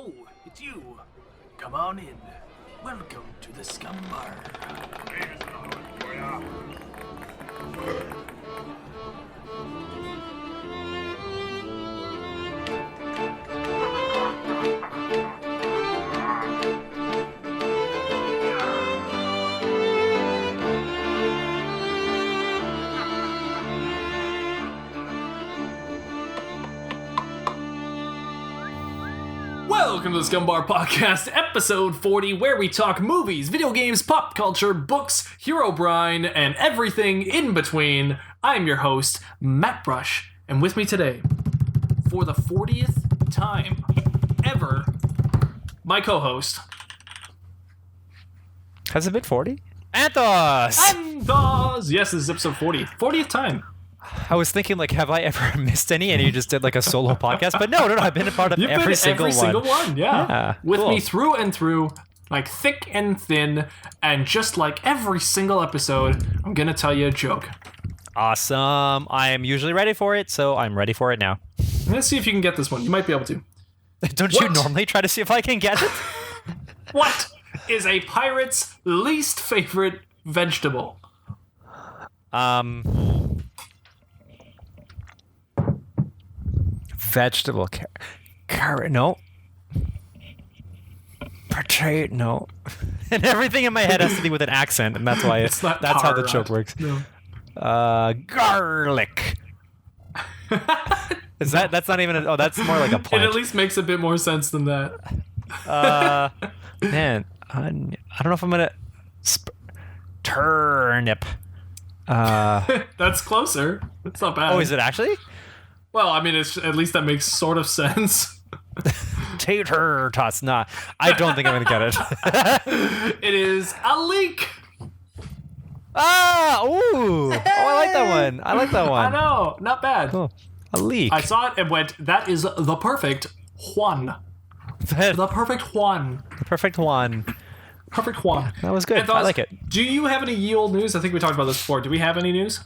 Oh, it's you. Come on in. Welcome to the Scumm Bar. Welcome to the Scumm Bar Podcast, episode 40, where we talk movies, video games, pop culture, books, Herobrine, and everything in between. I'm your host, Mattbrush, and with me today, for the 40th time ever, my co-host. Has it been 40? Anth0z! Anth0z! Yes, this is episode 40. 40th time. I was thinking, like, have I ever missed any? And you just did, like, a solo podcast? But no, I've been a part of every single one. Yeah. With cool. me through and through, like thick and thin, and just like every single episode, I'm gonna tell you a joke. Awesome. I'm usually ready for it, so I'm ready for it now. Let's see if you can get this one. You might be able to. Don't you normally try to see if I can get it? What is a pirate's least favorite vegetable? Vegetable carrot, no. Potato, no. And everything in my head has to do with an accent, and that's why It's not that's how the carrot. joke works. No. Garlic. Is that's not even that's more like a It plant. at least makes a bit more sense than that. Man, I don't know if I'm gonna turnip. That's closer. It's not bad. Oh, is it actually? Well, I mean, it's at least that makes sort of sense. Tater tots. Nah, I don't think I'm gonna get it. It is a leek. Ah, ooh. Oh, I like that one. I know, not bad. Cool. A leek. I saw it and went, that is the perfect Juan. The perfect Juan. Perfect one. Perfect Juan. That was good. I like it. Do you have any ye olde news? I think we talked about this before. Do we have any news?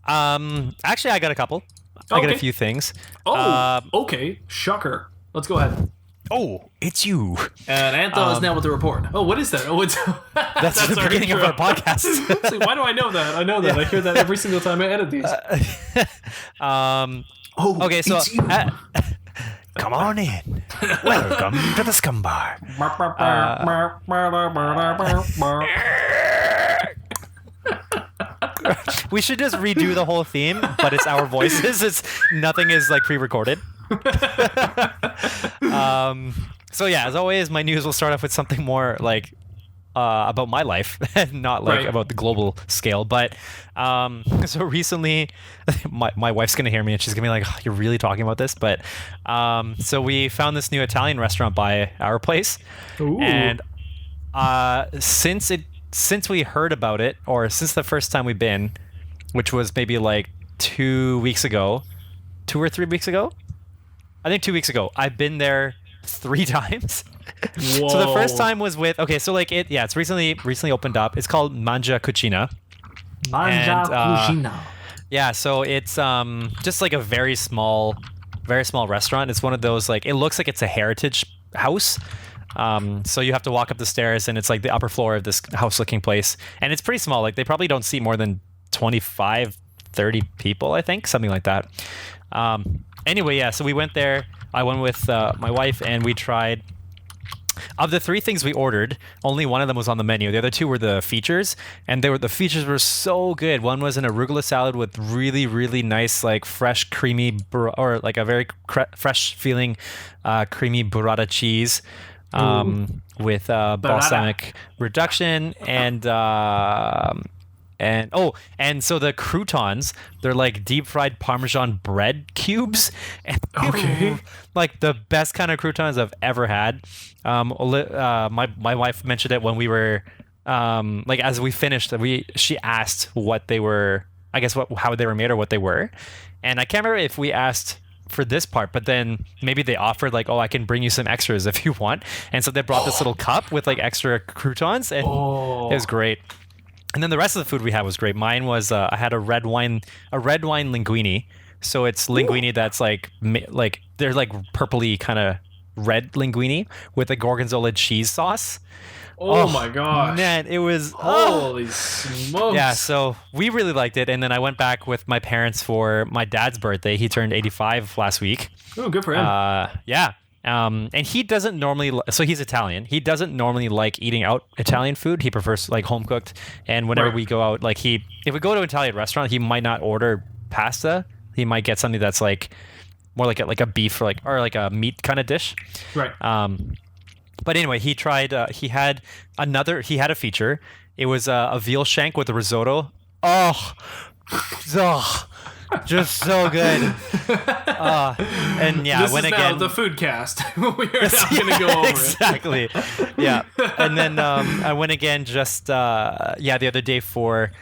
Actually, I got a couple. I got a few things. Oh, okay. Shocker. Let's go ahead. Oh, it's you. And Anth0z is now with the report. Oh, what is that? Oh, it's That's the beginning of our podcast. See, why do I know that? I know that. I hear that every single time I edit these. Okay, so it's you. come on in. Welcome to the Scumm Bar. We should just redo the whole theme, but it's our voices. Nothing is like pre-recorded. So yeah, as always, my news will start off with something more like about my life, and not like about the global scale. But so recently, my wife's gonna hear me and she's gonna be like, oh, "You're really talking about this?" But so we found this new Italian restaurant by our place, and since we heard about it, or since the first time we've been, which was maybe like 2 weeks ago, 2 or 3 weeks ago, I think 2 weeks ago, I've been there 3 times. Whoa. So the first time was with it's recently opened up. It's called Mangia Cucina. Cucina. Yeah, so it's just like a very small restaurant. It's one of those, like, it looks like it's a heritage house. So you have to walk up the stairs, and it's like the upper floor of this house-looking place, and it's pretty small. Like, they probably don't seat more than 25, 30 people, I think, something like that. Anyway, yeah, so we went there. I went with my wife, and we tried. Of the 3 things we ordered, only one of them was on the menu. The other 2 were the features, and the features were so good. One was an arugula salad with really, really nice, like, fresh, creamy, or like a very fresh feeling, creamy burrata cheese. With balsamic reduction and so the croutons, they're like deep fried Parmesan bread cubes, and like the best kind of croutons I've ever had. My wife mentioned it when we were like, as we finished, she asked what they were, I guess how they were made or what they were, and I can't remember if we asked for this part, but then maybe they offered like, oh, I can bring you some extras if you want, and so they brought this little cup with like extra croutons, and it was great. And then the rest of the food we had was great. Mine was I had a red wine linguine, so it's linguine that's like they're like purpley kind of red linguine with a gorgonzola cheese sauce. Oh my gosh. Man, it was holy smokes. Yeah, so we really liked it, and then I went back with my parents for my dad's birthday. He turned 85 last week. Oh, good for him. Yeah. And he doesn't normally, so he's Italian. He doesn't normally like eating out Italian food. He prefers like home cooked. And whenever we go out, like if we go to an Italian restaurant, he might not order pasta. He might get something that's like more like a beef or like a meat kind of dish. Right. But anyway, he tried. He had a feature. It was a veal shank with a risotto. Oh, just so good. And yeah, this when is again now the food cast. We are now going to go over exactly. Yeah, and then I went again just the other day for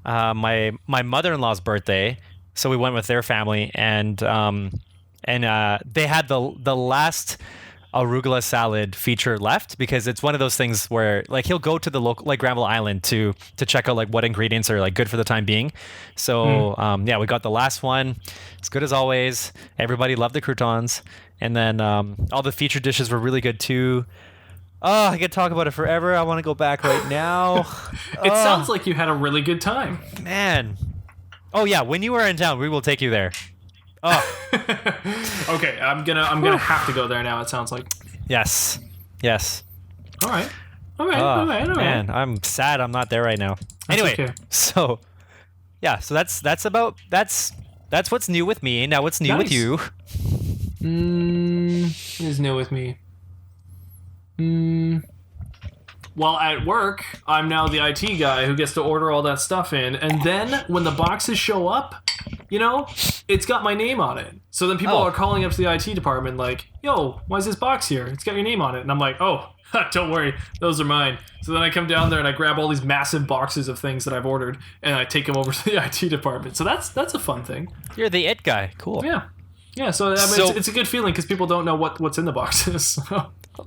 my mother-in-law's birthday. So we went with their family, and they had the last arugula salad feature left, because it's one of those things where like he'll go to the local like Granville Island to check out like what ingredients are like good for the time being. So we got the last one. It's good as always. Everybody loved the croutons, and then all the featured dishes were really good too. Oh, I could talk about it forever. I want to go back right now. It sounds like you had a really good time, man. Oh yeah, when you are in town, we will take you there. Oh. Okay, I'm gonna have to go there now. It sounds like. Yes. All right. Man, I'm sad I'm not there right now. Anyway, okay. So that's what's new with me. Now, what's new with you? Is new with me. Well, at work, I'm now the IT guy who gets to order all that stuff in, and then when the boxes show up, it's got my name on it. So then people are calling up to the IT department like, yo, why is this box here? It's got your name on it. And I'm like, oh, don't worry, those are mine. So then I come down there and I grab all these massive boxes of things that I've ordered, and I take them over to the IT department. So that's a fun thing. You're the it guy. Cool. Yeah, so, it's a good feeling because people don't know what's in the boxes.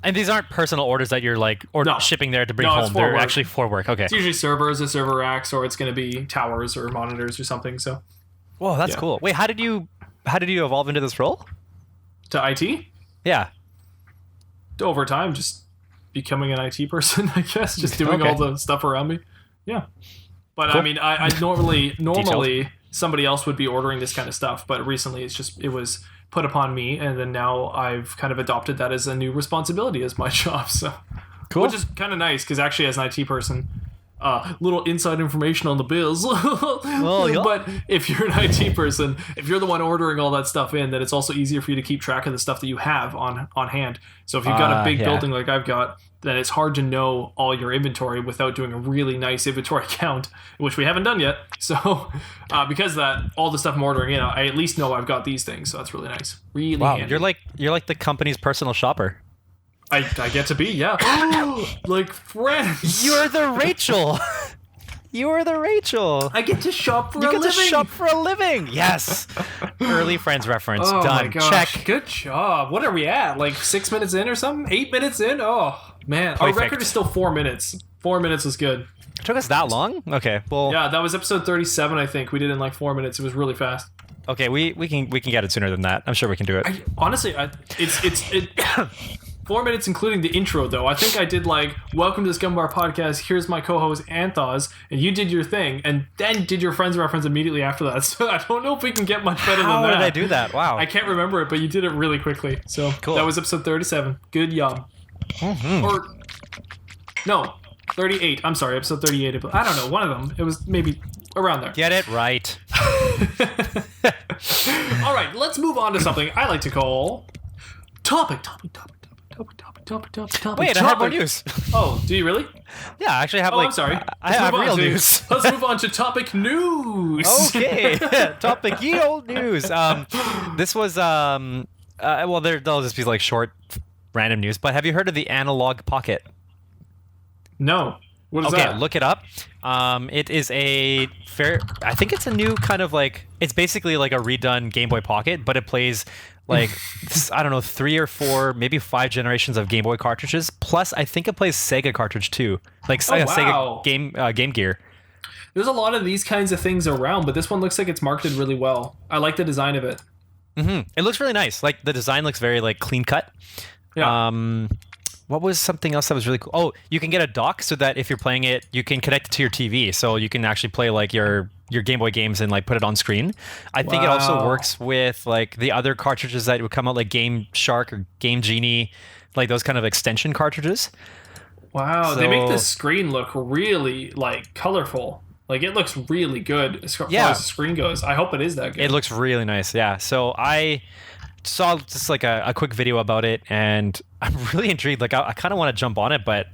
And these aren't personal orders that you're like shipping there to bring home. They're actually for work. Okay. It's usually servers or server racks, or it's going to be towers or monitors or something. So. Whoa, that's cool. Wait, how did you evolve into this role? To IT? Yeah. Over time, just becoming an IT person, I guess. Just doing all the stuff around me. Yeah. But cool. I mean, I normally somebody else would be ordering this kind of stuff, but recently it was put upon me, and then now I've kind of adopted that as a new responsibility as my job. So, cool. Which is kind of nice because actually, as an IT person, little inside information on the biz. But if you're an IT person, if you're the one ordering all that stuff in, then it's also easier for you to keep track of the stuff that you have on hand. So if you've got a big building like I've got, then it's hard to know all your inventory without doing a really nice inventory count, which we haven't done yet. So because of that, all the stuff I'm ordering, I at least know I've got these things. So that's really nice. Really handy. You're like the company's personal shopper. I get to be, yeah. Like friends. You're the Rachel. You're the Rachel. I get to shop for a living. You get to shop for a living. Yes. Early Friends reference. Oh done. My gosh. Check. Good job. What are we at? Like 6 minutes in or something? 8 minutes in? Oh, man. Perfect. Our record is still 4 minutes. 4 minutes was good. It took us that long? Okay. Well. Yeah, that was episode 37, I think. We did it in like 4 minutes. It was really fast. Okay, we can get it sooner than that. I'm sure we can do it. Honestly, it's 4 minutes including the intro, though. I think I did like, welcome to the Scumm Bar Podcast, here's my co-host Anth0z, and you did your thing, and then did your friends reference immediately after that. So I don't know if we can get much better than that. How did I do that? Wow. I can't remember it, but you did it really quickly. So cool. That was episode 37. Good job. Mm-hmm. Or, no, 38. I'm sorry, episode 38. I don't know, one of them. It was maybe around there. Get it right. All right, let's move on to something I like to call topic. Wait, I have more news. Oh, do you really? Yeah, I actually have I'm sorry. I have real news. Let's move on to topic news. Okay, topic ye old news. This was well, they'll just be like short, random news. But have you heard of the Analog Pocket? No. What is that? Okay, look it up. It is I think it's a new kind of like, it's basically like a redone Game Boy Pocket, but it plays like, I don't know, 3 or 4, maybe 5 generations of Game Boy cartridges. Plus, I think it plays Sega cartridge too, like Sega Game Gear. There's a lot of these kinds of things around, but this one looks like it's marketed really well. I like the design of it. Mm-hmm. It looks really nice. Like the design looks very like clean cut. Yeah. What was something else that was really cool? Oh, you can get a dock so that if you're playing it, you can connect it to your TV, so you can actually play like your Game Boy games and like put it on screen. I think it also works with like the other cartridges that would come out, like Game Shark or Game Genie, like those kind of extension cartridges. Wow, they make the screen look really like colorful. Like it looks really good as far as the screen goes. I hope it is that good. It looks really nice. Yeah. So I saw just like a quick video about it, and I'm really intrigued. Like I kind of want to jump on it, but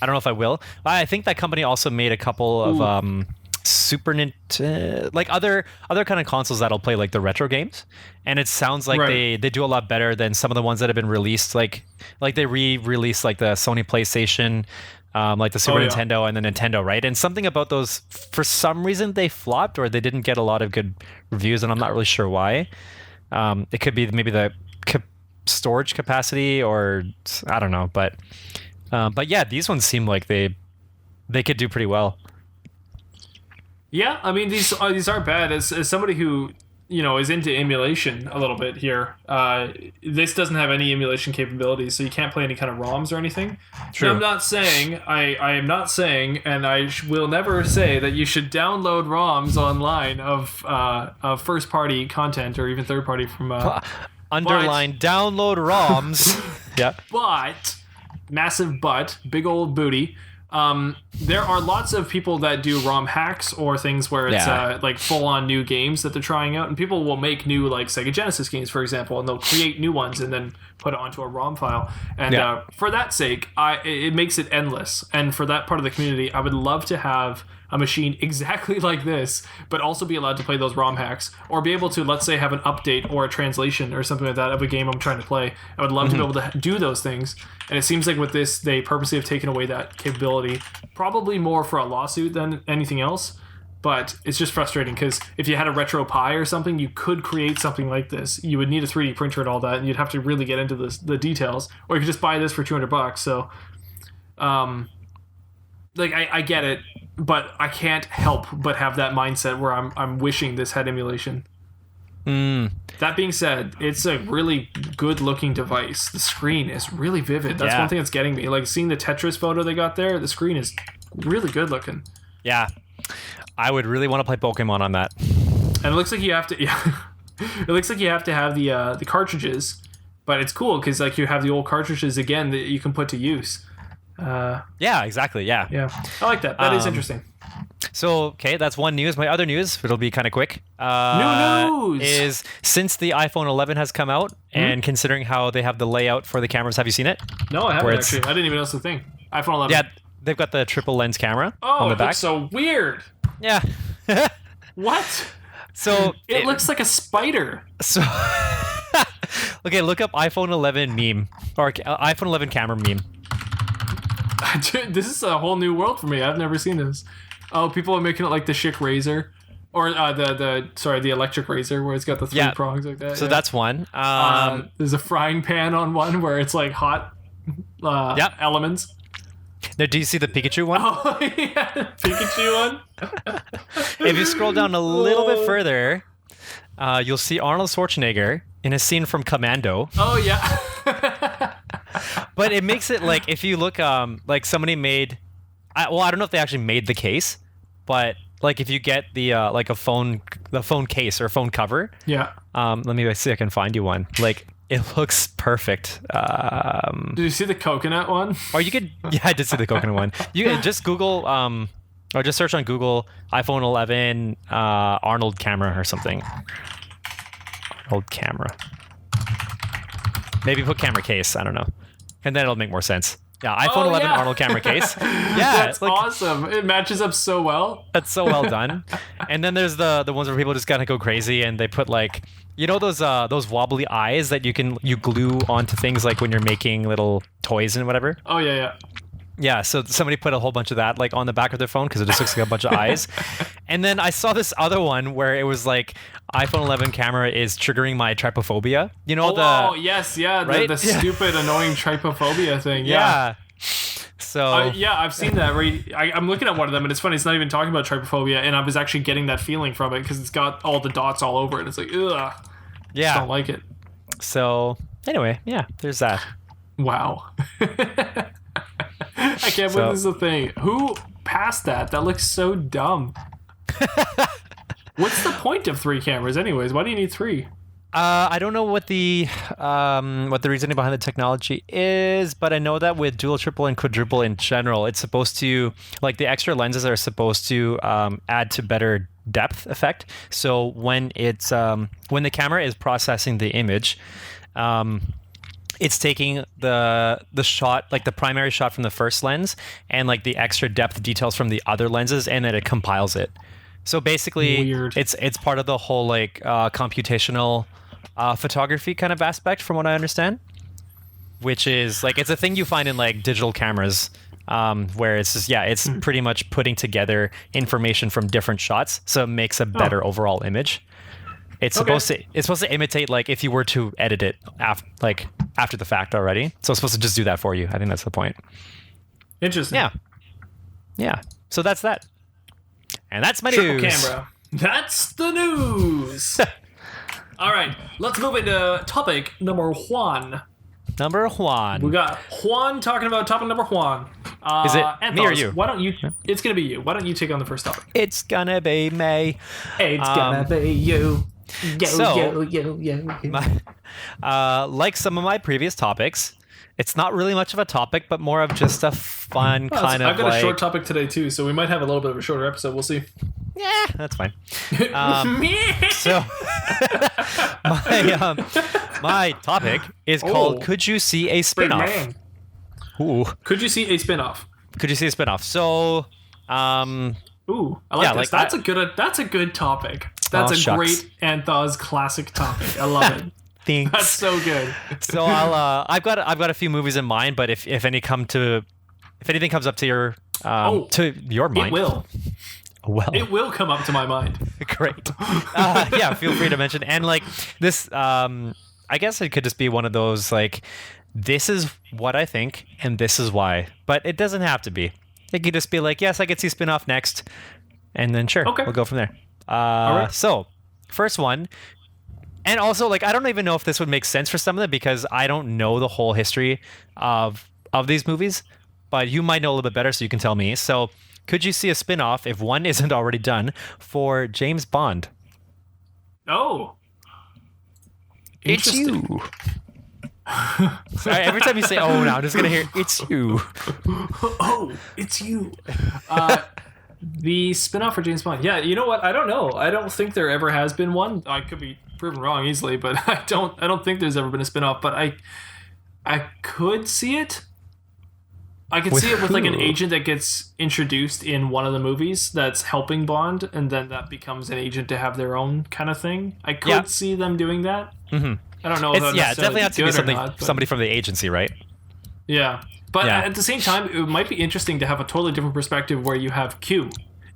I don't know if I will. I think that company also made a couple of Super Nintendo, like other kind of consoles that'll play like the retro games, and it sounds like they do a lot better than some of the ones that have been released. Like they re-released like the Sony PlayStation, like the Super Nintendo and the Nintendo, right? And something about those, for some reason, they flopped or they didn't get a lot of good reviews, and I'm not really sure why. It could be maybe the storage capacity, or I don't know, but yeah, these ones seem like they could do pretty well. Yeah, I mean these aren't bad. As somebody who is into emulation a little bit here, this doesn't have any emulation capabilities, so you can't play any kind of ROMs or anything. True. And I'm not saying I am not saying, and I will never say that you should download ROMs online of first party content or even third party from underline download ROMs. Yeah. But massive butt, big old booty. There are lots of people that do ROM hacks or things where it's like full-on new games that they're trying out, and people will make new like Sega Genesis games, for example, and they'll create new ones and then put it onto a ROM file. And for that sake, it makes it endless. And for that part of the community, I would love to have a machine exactly like this, but also be allowed to play those ROM hacks, or be able to, let's say, have an update or a translation or something like that of a game I'm trying to play. I would love to be able to do those things. And it seems like with this, they purposely have taken away that capability, probably more for a lawsuit than anything else. But it's just frustrating because if you had a Retro Pi or something, you could create something like this. You would need a 3D printer and all that, and you'd have to really get into the details. Or you could just buy this for $200. So, like I get it, but I can't help but have that mindset where I'm wishing this had emulation. That being said, it's a really good looking device. The screen is really vivid. That's one thing that's getting me. Like seeing the Tetris photo they got there, the screen is really good looking. Yeah. I would really want to play Pokemon on that. And it looks like you have to it looks like you have to have the cartridges, but it's cool because like you have the old cartridges again that you can put to use. Yeah, exactly. Yeah. I like that. That is interesting. So, okay, that's one news. My other news, it'll be kind of quick. New news is since the iPhone 11 has come out, and considering how they have the layout for the cameras, have you seen it? No, I haven't actually. I didn't even know it's a thing. iPhone 11. Yeah, they've got the triple lens camera on the back. Oh, it looks so weird. Yeah. What? So it looks like a spider. So okay, look up iPhone 11 meme or iPhone 11 camera meme. Dude, this is a whole new world for me. I've never seen this. Oh, people are making it like the Schick razor, or the electric razor where it's got the three prongs like that. So that's one. There's a frying pan on one where it's like hot elements. Now, do you see the Pikachu one? Oh, yeah, Pikachu one. If you scroll down a little bit further, you'll see Arnold Schwarzenegger in a scene from Commando. Oh, yeah. But it makes it like, if you look, like somebody made, I don't know if they actually made the case, but like if you get the like the phone case or phone cover. Yeah. Let me see if I can find you one. Like, it looks perfect. Did you see the coconut one? Or you could, yeah, I did see the coconut one. You can just Google, or just search on Google iPhone 11 Arnold camera or something. Arnold camera. Maybe put camera case. I don't know, and then it'll make more sense. Yeah, iPhone 11 Arnold camera case. Yeah, that's like, awesome. It matches up so well. That's so well done. And then there's the ones where people just kind of go crazy and they put like, you know, those wobbly eyes that you glue onto things like when you're making little toys and whatever. Oh yeah. Yeah, so somebody put a whole bunch of that like on the back of their phone because it just looks like a bunch of eyes. And then I saw this other one where it was like iPhone 11 camera is triggering my trypophobia. You know yes, yeah, right? the stupid annoying trypophobia thing. Yeah. So I've seen that. Where I'm looking at one of them, and it's funny. It's not even talking about trypophobia, and I was actually getting that feeling from it because it's got all the dots all over it. It's like, ugh. Yeah. Just don't like it. So anyway, yeah, there's that. Wow. I can't believe this is a thing. Who passed that? That looks so dumb. What's the point of 3 cameras anyways? Why do you need 3? I don't know what the reasoning behind the technology is, but I know that with dual, triple, and quadruple in general, it's supposed to, like, the extra lenses are supposed to add to better depth effect. So when it's when the camera is processing the image, it's taking the shot, like the primary shot from the first lens, and like the extra depth details from the other lenses, and then it compiles it. So basically, it's part of the whole like computational photography kind of aspect, from what I understand, which is like it's a thing you find in like digital cameras, where it's just it's pretty much putting together information from different shots, so it makes a better overall image. It's supposed to imitate like if you were to edit it after the fact already. So it's supposed to just do that for you. I think that's the point. Interesting. Yeah. So that's that. And that's my Triple news. camera. That's the news. All right, let's move into topic number 1. Number 1. We got Juan talking about topic number 1. Is it Anth0z, me or you? Why don't you? It's gonna be you. Why don't you take on the first topic? It's gonna be me. It's gonna be you. Like some of my previous topics, it's not really much of a topic, but more of just a fun kind of. I've got a short topic today too, so we might have a little bit of a shorter episode. We'll see. Yeah, that's fine. So my topic is called "Could you see a spinoff?" Ooh. Could you see a spinoff? Could you see a spinoff? So, ooh, I like this. That's a good topic. That's a great Anth0z classic topic. I love it. Thanks. That's so good. So I've got a few movies in mind, but if anything comes up to your mind, it will. Well, it will come up to my mind. Great. Yeah, feel free to mention. And like this, I guess it could just be one of those like, this is what I think, and this is why. But it doesn't have to be. It could just be like, yes, I could see spin-off next, and then sure, we'll go from there. All right. So, first one. And also, like, I don't even know if this would make sense for some of them because I don't know the whole history of these movies, but you might know a little bit better, so you can tell me. So, could you see a spin-off, if one isn't already done, for James Bond? Oh. It's you. Sorry, every time you say, oh, now I'm just going to hear, it's you. Oh, it's you. The spin-off for James Bond. Yeah, you know what? I don't know. I don't think there ever has been one. I could be proven wrong easily, but I don't think there's ever been a spin-off, but I could see it. I could see it with like an agent that gets introduced in one of the movies that's helping Bond, and then that becomes an agent to have their own kind of thing. I could see them doing that. Mm-hmm. I don't know. If it definitely has to be somebody from the agency, right? Yeah. But at the same time, it might be interesting to have a totally different perspective where you have Q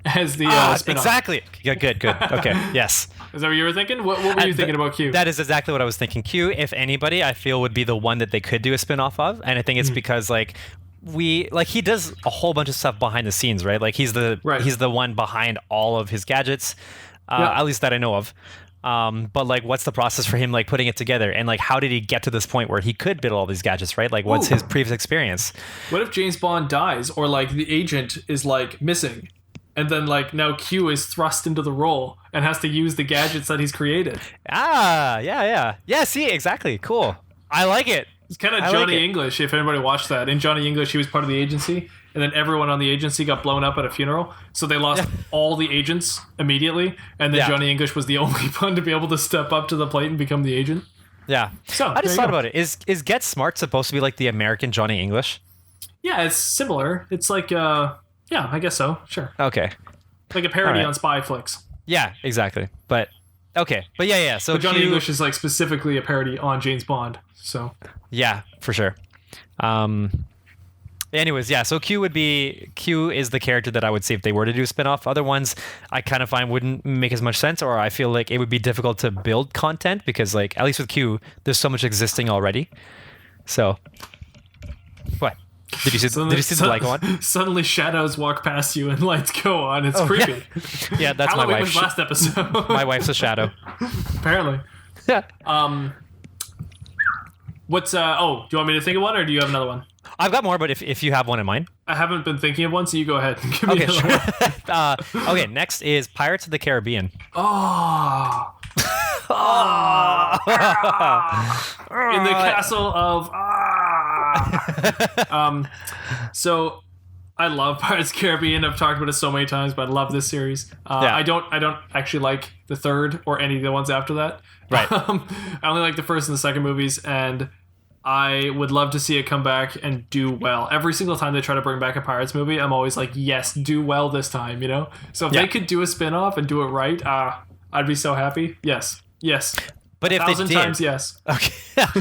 as the spin-off. Exactly. Yeah, good. Okay, yes. Is that what you were thinking? What were you thinking about Q? That is exactly what I was thinking. Q, if anybody, I feel would be the one that they could do a spin-off of. And I think it's because like he does a whole bunch of stuff behind the scenes, right? Like he's the one behind all of his gadgets, at least that I know of. But like, what's the process for him like putting it together, and like, how did he get to this point where he could build all these gadgets, right? Like, what's his previous experience? What if James Bond dies, or like the agent is like missing, and then like now Q is thrust into the role and has to use the gadgets that he's created? Yeah. See, exactly. Cool. I like it. It's kind of Johnny English. If anybody watched that, in Johnny English, he was part of the agency. And then everyone on the agency got blown up at a funeral. So they lost all the agents immediately. And then Johnny English was the only one to be able to step up to the plate and become the agent. Yeah. So I just thought about it. Is Get Smart supposed to be like the American Johnny English? Yeah, it's similar. It's like, I guess so. Sure. Okay. Like a parody on spy flicks. Yeah, exactly. But, okay. But yeah. So Johnny English is like specifically a parody on James Bond. So. Yeah, for sure. Anyways, yeah, so Q is the character that I would see if they were to do a spin-off. Other ones I kind of find wouldn't make as much sense, or I feel like it would be difficult to build content because, like, at least with Q, there's so much existing already. So, what? Did you see the light go on? Suddenly shadows walk past you and lights go on. It's creepy. Yeah, that's Halloween my wife. Was last episode. My wife's a shadow. Apparently. Yeah. What's do you want me to think of one, or do you have another one? I've got more, but if you have one in mind. I haven't been thinking of one, so you go ahead and give me Okay, another sure. one. Okay, next is Pirates of the Caribbean. Oh. In the castle of so I love Pirates of the Caribbean. I've talked about it so many times, but I love this series. I don't actually like the third or any of the ones after that. Right. I only like the first and the second movies, and I would love to see it come back and do well. Every single time they try to bring back a Pirates movie, I'm always like, yes, do well this time, you know? So if they could do a spin-off and do it right, I'd be so happy. Yes. But if they did, times yes. Okay.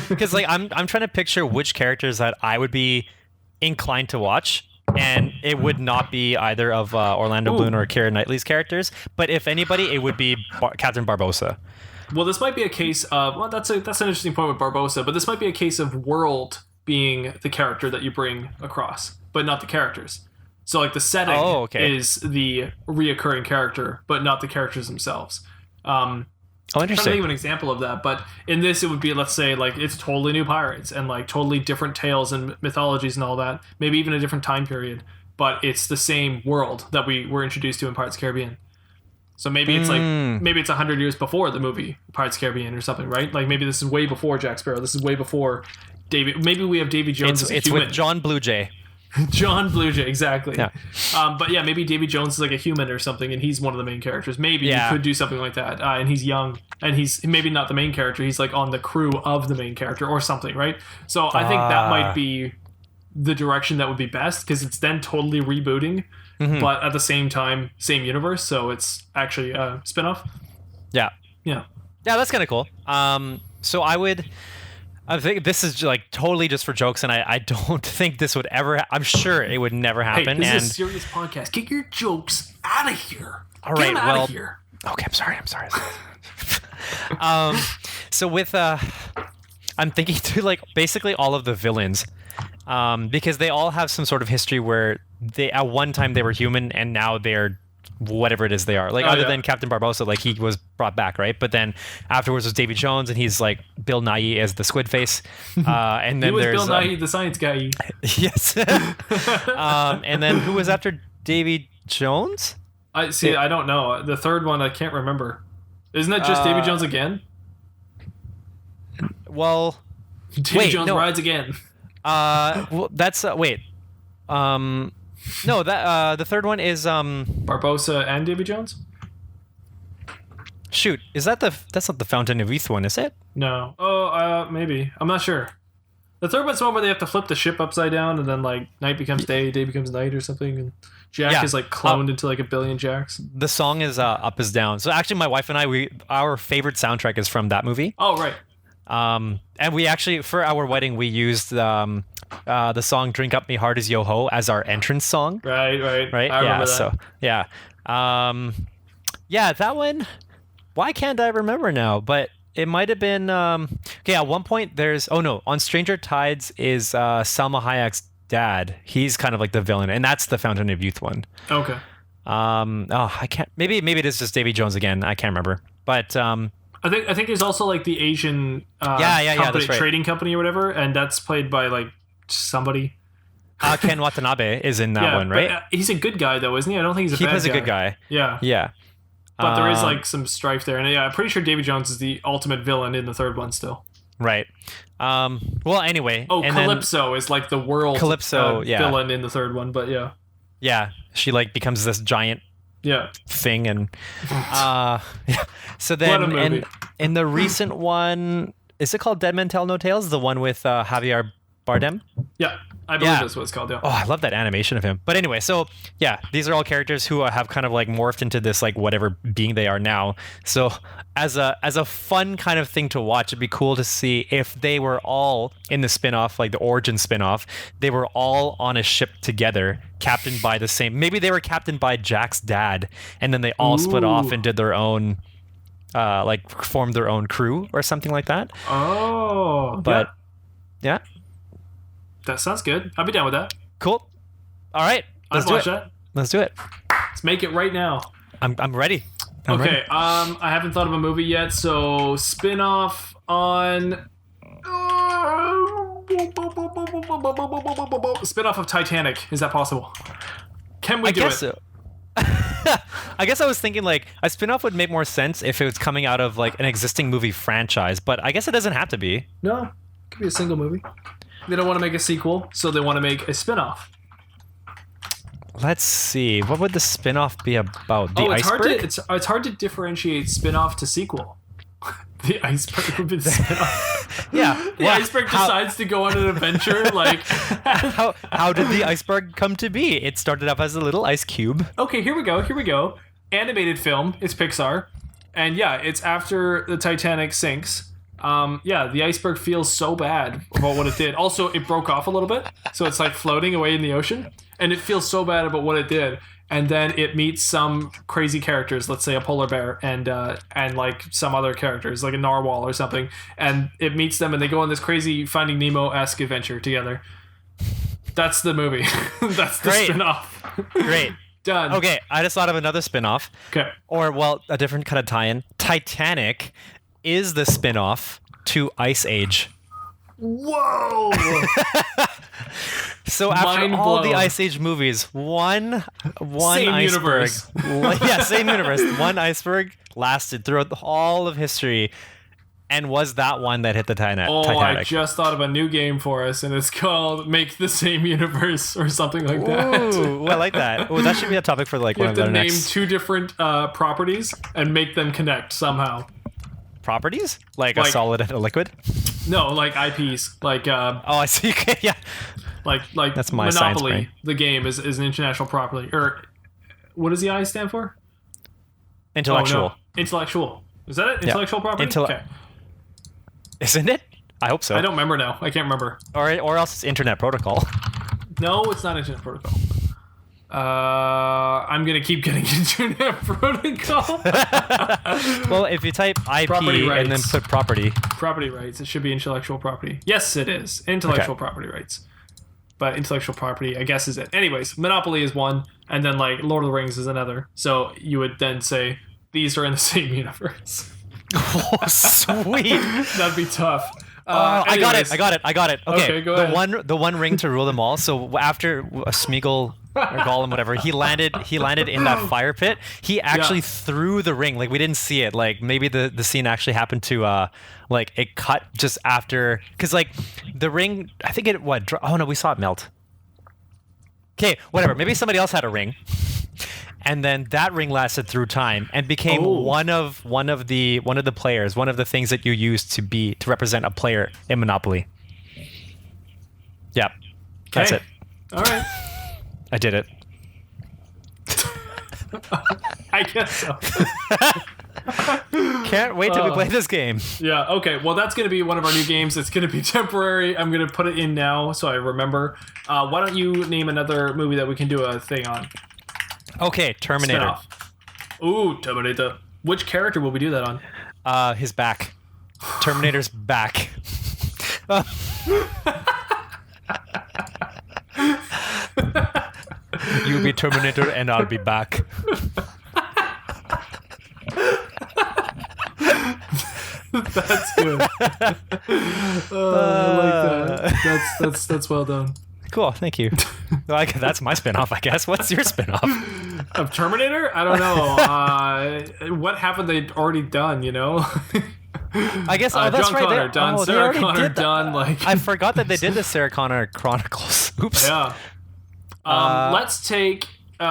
Because like I'm trying to picture which characters that I would be inclined to watch. And it would not be either of Orlando Bloom or Keira Knightley's characters. But if anybody, it would be Captain Barbossa. Well, this might be a case of... Well, that's an interesting point with Barbossa, but this might be a case of World being the character that you bring across, but not the characters. So, like, the setting is the reoccurring character, but not the characters themselves. Interesting. I'm trying to think of an example of that, but in this, it would be, let's say, like, it's totally new pirates and, like, totally different tales and mythologies and all that. Maybe even a different time period, but it's the same world that we were introduced to in Pirates of the Caribbean. So maybe it's maybe it's 100 years before the movie Pirates of the Caribbean or something, right? Like maybe this is way before Jack Sparrow. This is way before Davy. Maybe we have Davy Jones as a human. It's with John Bluejay. John Bluejay, exactly. Yeah. But yeah, maybe Davy Jones is like a human or something, and he's one of the main characters. Maybe you could do something like that. And he's young, and he's maybe not the main character. He's like on the crew of the main character or something, right? So I think that might be the direction that would be best, because it's then totally rebooting, but at the same time, same universe. So it's actually a spinoff. Yeah. Yeah. Yeah, that's kind of cool. So I think this is like totally just for jokes, and I don't think this would ever. I'm sure it would never happen. Hey, this is a serious podcast. Get your jokes out of here. All right, Get them out of here. Okay, I'm sorry. So with I'm thinking to like basically all of the villains, because they all have some sort of history where they at one time they were human and now they're whatever it is they are. Like other than Captain Barbossa, like he was brought back, right? But then afterwards was Davy Jones, and he's like Bill Nighy as the Squid Face. And then there's Bill Nighy, the science guy. Yes. And then who was after Davy Jones? I don't know. The third one I can't remember. Isn't that just Davy Jones again? Well, Davy Jones rides again. Well, that's wait. No, that the third one is Barbossa and Davy Jones? Shoot, is that that's not the Fountain of Youth one, is it? No. Oh, maybe. I'm not sure. The third one's the one where they have to flip the ship upside down, and then like night becomes day, day becomes night or something, and Jack is like cloned into like a billion Jacks. The song is Up Is Down. So actually my wife and I, our favorite soundtrack is from that movie. Oh, right. And we actually, for our wedding, we used the song "Drink Up Me Hard As Yo Ho" as our entrance song. Right. I that. remember So that one. Why can't I remember now? But it might have been. Okay, at one point there's. Oh no, on Stranger Tides is Salma Hayek's dad. He's kind of like the villain, and that's the Fountain of Youth one. Okay. I can't. Maybe it is just Davy Jones again. I can't remember, but. I think there's also like the Asian company, that's right. trading company or whatever, and that's played by like somebody. Ken Watanabe is in that one, right? But, he's a good guy though, isn't he? I don't think he's a bad guy. He plays a good guy. Yeah. But there is like some strife there, and I'm pretty sure Davy Jones is the ultimate villain in the third one still. Right. Well, anyway. Oh, Calypso is like the world villain in the third one, but yeah. Yeah, she like becomes this giant thing, and so then in the recent one, is it called Dead Men Tell No Tales, the one with Javier Bardem? Yeah, I believe that's what it's called. Oh, I love that animation of him. But anyway, so these are all characters who have kind of like morphed into this like whatever being they are now. So as a fun kind of thing to watch, it'd be cool to see if they were all in the spinoff, like the origin spinoff, they were all on a ship together, captained by the same. Maybe they were captained by Jack's dad, and then they all split off and did their own, like formed their own crew or something like that. Oh, but yeah. That sounds good. I'll be down with that. Cool. All right. Let's do it. Let's do it. Let's make it right now. I'm ready. I'm ready. I haven't thought of a movie yet, so spin-off on Spinoff of Titanic. Is that possible? Can we do it? So. I guess I was thinking like a spin-off would make more sense if it was coming out of like an existing movie franchise, but I guess it doesn't have to be. No, it could be a single movie. They don't want to make a sequel, so they want to make a spin-off. Let's see. What would the spin-off be about? The iceberg? It's hard to differentiate spin-off to sequel. The iceberg would be the spin-off. Yeah. The iceberg decides to go on an adventure. Like, how did the iceberg come to be? It started up as a little ice cube. Okay, here we go. Animated film. It's Pixar. And yeah, it's after the Titanic sinks. The iceberg feels so bad about what it did. Also, it broke off a little bit. So it's like floating away in the ocean. And it feels so bad about what it did. And then it meets some crazy characters, let's say a polar bear and like some other characters, like a narwhal or something. And it meets them and they go on this crazy Finding Nemo-esque adventure together. That's the movie. That's the spin-off. Great. Done. Okay, I just thought of another spin-off. Okay. Or, well, a different kind of tie-in. Titanic is the spin-off to Ice Age. Whoa! So after Mind all blown. the Ice Age movies, one Same iceberg. universe. Yeah, same universe. One iceberg lasted throughout all of history and was that one that hit the Titanic. I just thought of a new game for us, and it's called Make the Same Universe or something like that. Ooh, I like that. Ooh, that should be a topic for like You one have of to the name next two different properties and make them connect somehow. properties, like a Like- solid and a liquid. No, like IPs, like Oh, I see. Okay, yeah. like That's my science Monopoly. brain. The game is an international property, or what does the I stand for? Intellectual. Oh, no. Intellectual. Is that it? Intellectual property. Okay. Isn't it? I hope so. I don't remember now. I can't remember. Or else it's Internet Protocol. No, it's not Internet Protocol. I'm gonna keep getting Internet Protocol. Well, if you type IP Property and then rights. put property. Property rights. It should be intellectual property. Yes, it is intellectual property rights. But intellectual property, I guess, is it. Anyways, Monopoly is one, and then like Lord of the Rings is another. So you would then say these are in the same universe. Oh, sweet. That'd be tough. I got anyways. it. Okay, go ahead. the one ring to rule them all. So after Smeagol or Gollum, whatever, he landed in that fire pit. He actually threw the ring. Like we didn't see it. Like maybe the scene actually happened to like it cut just after, because like the ring. I think it oh no, we saw it melt. Okay, whatever. Maybe somebody else had a ring. And then that ring lasted through time and became one of the players, one of the things that you use to represent a player in Monopoly. Yep. That's it. All right. I did it. I guess so. Can't wait till we play this game. Yeah, okay. Well, that's going to be one of our new games. It's going to be temporary. I'm going to put it in now so I remember. Why don't you name another movie that we can do a thing on? Okay, Terminator. Spinoff. Ooh, Terminator. Which character will we do that on? His back. Terminator's back. You be Terminator and I'll be back. That's good. I like that. That's well done. Cool, thank you. That's my spinoff, I guess. What's your spinoff? Of Terminator? I don't know. What haven't they already done, you know? I guess that's John right. Connor done, they Sarah already Connor did that. done. Like I forgot that they did the Sarah Connor Chronicles. Oops. yeah. Let's take the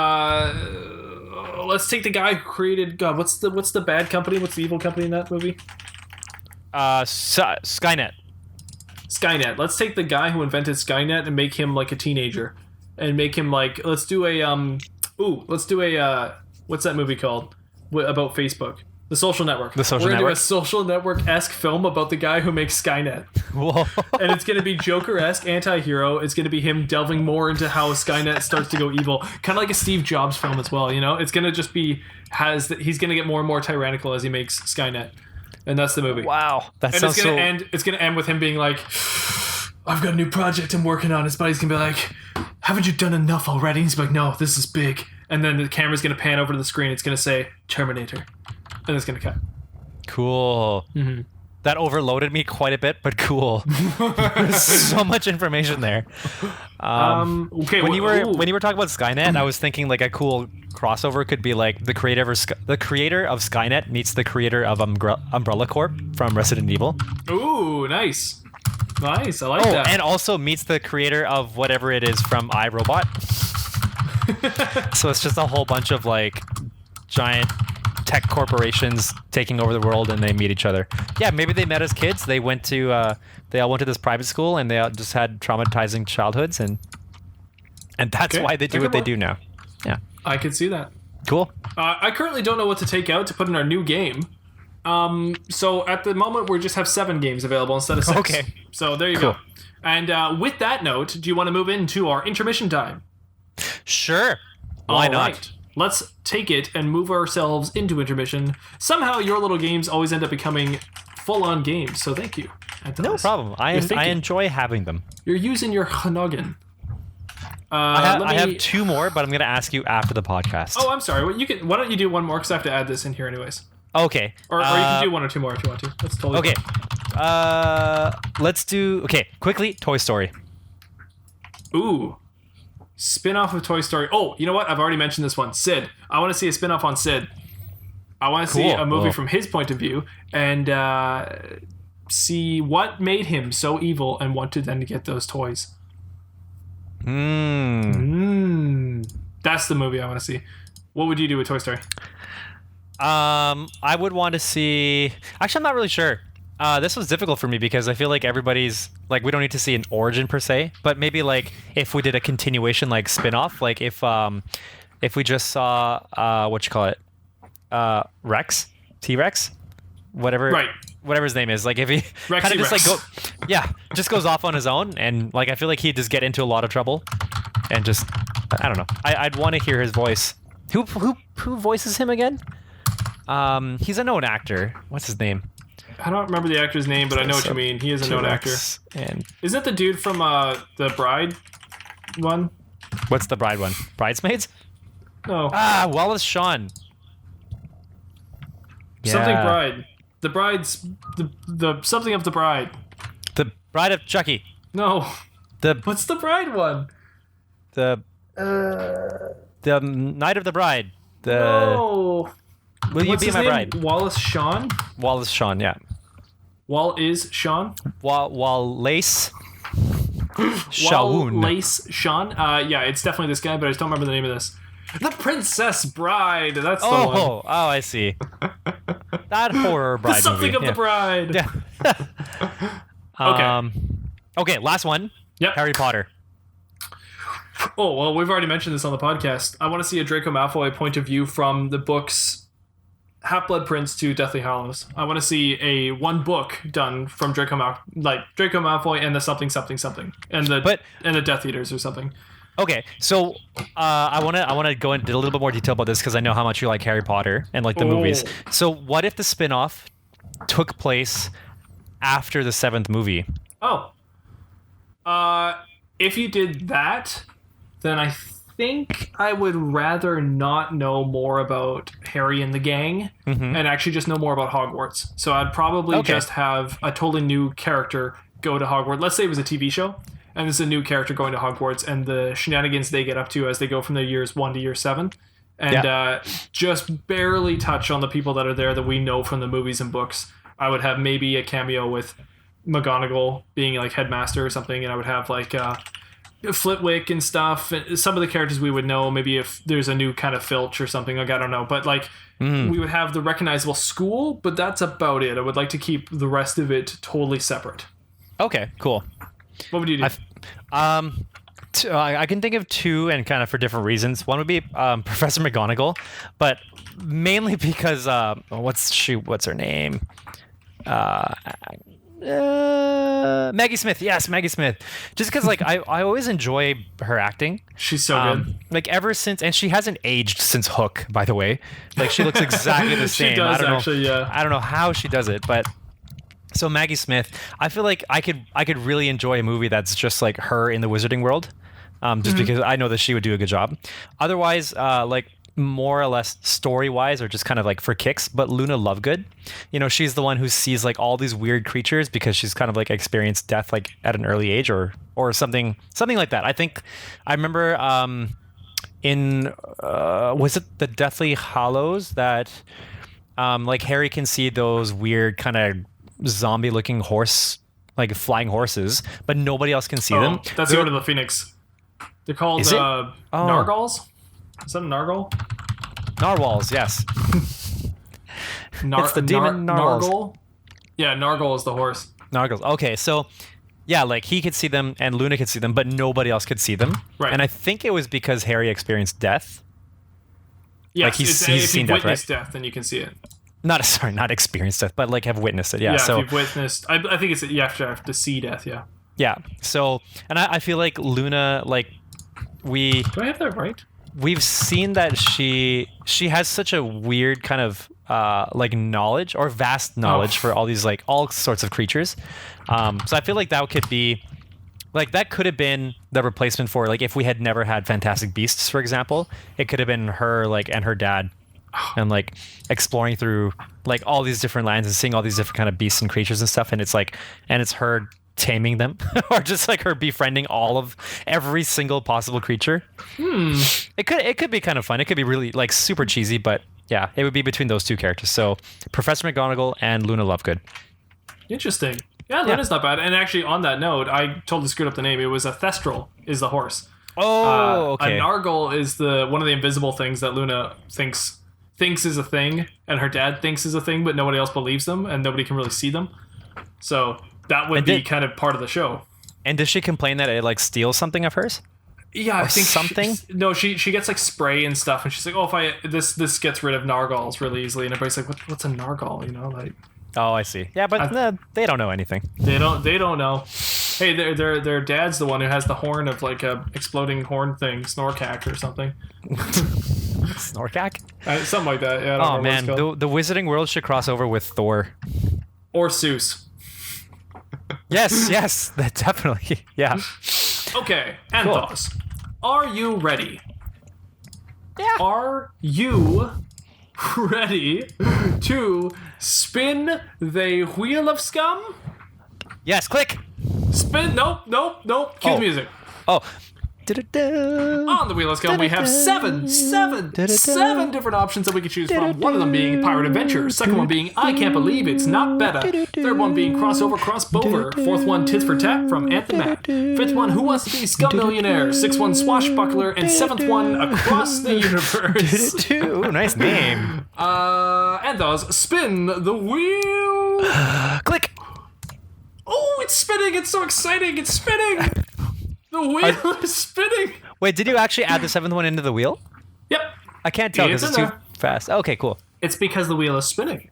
guy who created God. What's the bad company? What's the evil company in that movie? Skynet. Skynet. Let's take the guy who invented Skynet and make him like a teenager, and make him like. Let's do a what's that movie called? About Facebook. The Social Network. The Social We're gonna do Network? a Social Network-esque film about the guy who makes Skynet. Whoa. And it's going to be Joker-esque anti-hero. It's going to be him delving more into how Skynet starts to go evil. Kind of like a Steve Jobs film as well, you know? It's going to just be... he's going to get more and more tyrannical as he makes Skynet. And that's the movie. Wow. That And sounds it's going to end with him being like, I've got a new project I'm working on. His buddy's going to be like, haven't you done enough already? And he's like, no, this is big. And then the camera's going to pan over to the screen. It's going to say, Terminator. And it's going to cut. Cool. Mm-hmm. that overloaded me quite a bit, but cool. There's so much information there. Okay. When you were talking about Skynet, I was thinking like a cool crossover could be like the creator of Skynet meets the creator of Umbrella Corp from Resident Evil. Ooh, nice. Nice. I like that. And also meets the creator of whatever it is from iRobot. So it's just a whole bunch of like giant tech corporations taking over the world, and they meet each other. Yeah, maybe they met as kids. They went to they all went to this private school, and they all just had traumatizing childhoods, and that's why they do what they do now. Yeah, I could see that. Cool. I currently don't know what to take out to put in our new game. So at the moment, we just have 7 games available instead of 6. Okay. So there you go. And with that note, do you want to move into our intermission time? Sure. Why not? Right. Let's take it and move ourselves into intermission. Somehow your little games always end up becoming full-on games, so thank you. No problem. I enjoy having them. You're using your noggin. I have 2 more, but I'm going to ask you after the podcast. Oh, I'm sorry. Why don't you do one more, because I have to add this in here anyways. Okay. Or you can do 1 or 2 more if you want to. That's totally okay. fine. Let's do... Okay, quickly, Toy Story. Ooh. Spinoff of Toy Story. Oh, you know what? I've already mentioned this one. Sid. I want to see a spinoff on Sid. I want to see a movie from his point of view and see what made him so evil and wanted them to get those toys. That's the movie I want to see. What would you do with Toy Story? I would want to see... Actually, I'm not really sure. This was difficult for me because I feel like everybody's like, we don't need to see an origin per se, but maybe like if we did a continuation like spin-off, like if we just saw Rex, T-Rex, whatever his name is, like if he kind of just like just goes off on his own, and like I feel like he'd just get into a lot of trouble and just I don't know. I'd want to hear his voice. Who voices him again? He's a known actor. What's his name? I don't remember the actor's name, but I know what you mean. He is a known actor. And isn't it the dude from the Bride one? What's the Bride one? Bridesmaids? No. Wallace Shawn. Something Bride. The Bride's the something of the Bride. The Bride of Chucky. No. What's the Bride one? The Night of the Bride. No. Will you be my bride? Wallace Shawn? Wallace Shawn, yeah. Wall is Shawn? Wallace Shawn. Wallace Shawn? Yeah, it's definitely this guy, but I just don't remember the name of this. The Princess Bride. That's the one. Oh, I see. That horror bride something movie. Of the bride. Yeah. Okay, last one. Yep. Harry Potter. Oh, well, we've already mentioned this on the podcast. I want to see a Draco Malfoy point of view from the books Half-Blood Prince to Deathly Hallows. I want to see one book done from Draco Malfoy and the something and the Death Eaters or something. Okay, so I want to go into a little bit more detail about this because I know how much you like Harry Potter and like the movies. So what if the spin-off took place after the 7th movie? Oh. If you did that, then I think I would rather not know more about Harry and the gang and actually just know more about Hogwarts. So I'd probably just have a totally new character go to Hogwarts. Let's say it was a TV show, and this is a new character going to Hogwarts, and the shenanigans they get up to as they go from their years 1 to year 7. And just barely touch on the people that are there that we know from the movies and books. I would have maybe a cameo with McGonagall being like headmaster or something, and I would have like Flitwick and stuff, and some of the characters we would know, maybe if there's a new kind of Filch or something, like I don't know, but like we would have the recognizable school, but that's about it. I would like to keep the rest of it totally separate. Okay, cool. What would you do? I can think of 2 and kind of for different reasons. One would be Professor McGonagall, but mainly because what's her name? Maggie Smith. Yes, Maggie Smith. Just because like I always enjoy her acting. She's so good. Like ever since, and she hasn't aged since Hook, by the way. Like she looks exactly the same. She does, I don't know how she does it, but so Maggie Smith, I feel like I could really enjoy a movie that's just like her in the wizarding world. Just because I know that she would do a good job. Otherwise, like more or less story-wise or just kind of like for kicks, but Luna Lovegood, she's the one who sees like all these weird creatures because she's kind of like experienced death like at an early age or something like that. I remember in was it the Deathly Hallows that like Harry can see those weird kind of zombie-looking like flying horses, but nobody else can see them. That's the Order of the Phoenix. They're called Nargals. Is that a Nargal? Narwhals, yes. It's the demon Narwhals. Nargal? Yeah, Nargal is the horse. Nargals. Okay, so yeah, like he could see them and Luna could see them, but nobody else could see them. Right. And I think it was because Harry experienced death. Yes, like he's if seen you've death, witnessed right? death, then you can see it. Not experienced death, but like have witnessed it. Yeah. Yeah, so if you've witnessed, I think it's you have to see death. Yeah. Yeah. So, and I feel like Luna, like do I have that right? We've seen that she has such a weird kind of like knowledge or vast knowledge for all these like all sorts of creatures. So I feel like that could be like that could have been the replacement for like if we had never had Fantastic Beasts, for example. It could have been her like and her dad and like exploring through like all these different lands and seeing all these different kind of beasts and creatures and stuff. And it's her taming them or just like her befriending every single possible creature. It could be kind of fun. It could be really like super cheesy, but yeah, it would be between those two characters. So Professor McGonagall and Luna Lovegood. Interesting. Yeah, Luna's not bad. And actually, on that note, I totally screwed up the name. It was a Thestral is the horse. Oh, okay. A Nargal is one of the invisible things that Luna thinks is a thing, and her dad thinks is a thing, but nobody else believes them, and nobody can really see them. So that would be kind of part of the show. And does she complain that it like steals something of hers? Yeah, I think something. She gets like spray and stuff, and she's like, "Oh, if this gets rid of Nargals really easily," and everybody's like, "What's a Nargal?" Like. Oh, I see. Yeah, but they don't know anything. They don't know. Hey, their dad's the one who has the horn of like a exploding horn thing, Snorkak or something. Snorkak? Something like that. Yeah. Oh man, the Wizarding World should cross over with Thor or Seuss. Yes, that definitely. Yeah. Okay, Anth0z, are you ready? Yeah. Are you ready to spin the wheel of scum? Yes, click. Spin. Nope. Cue the music. Oh. On the wheel of scum, we have seven different options that we can choose from. One of them being Pirate Adventure. Second one being I Can't Believe It's Not Better. Third one being Crossover Crossbover. Fourth one Tits for Tat from Anth and Matt. Fifth one Who Wants to Be Scum Millionaire. Sixth one Swashbuckler. And seventh one Across the Universe. Ooh, nice name. Anth0z, spin the wheel. Click. Oh, it's spinning. It's so exciting. It's spinning. The wheel is spinning. Wait, did you actually add the seventh one into the wheel? Yep. I can't tell because it's too fast. Okay, cool. It's because the wheel is spinning.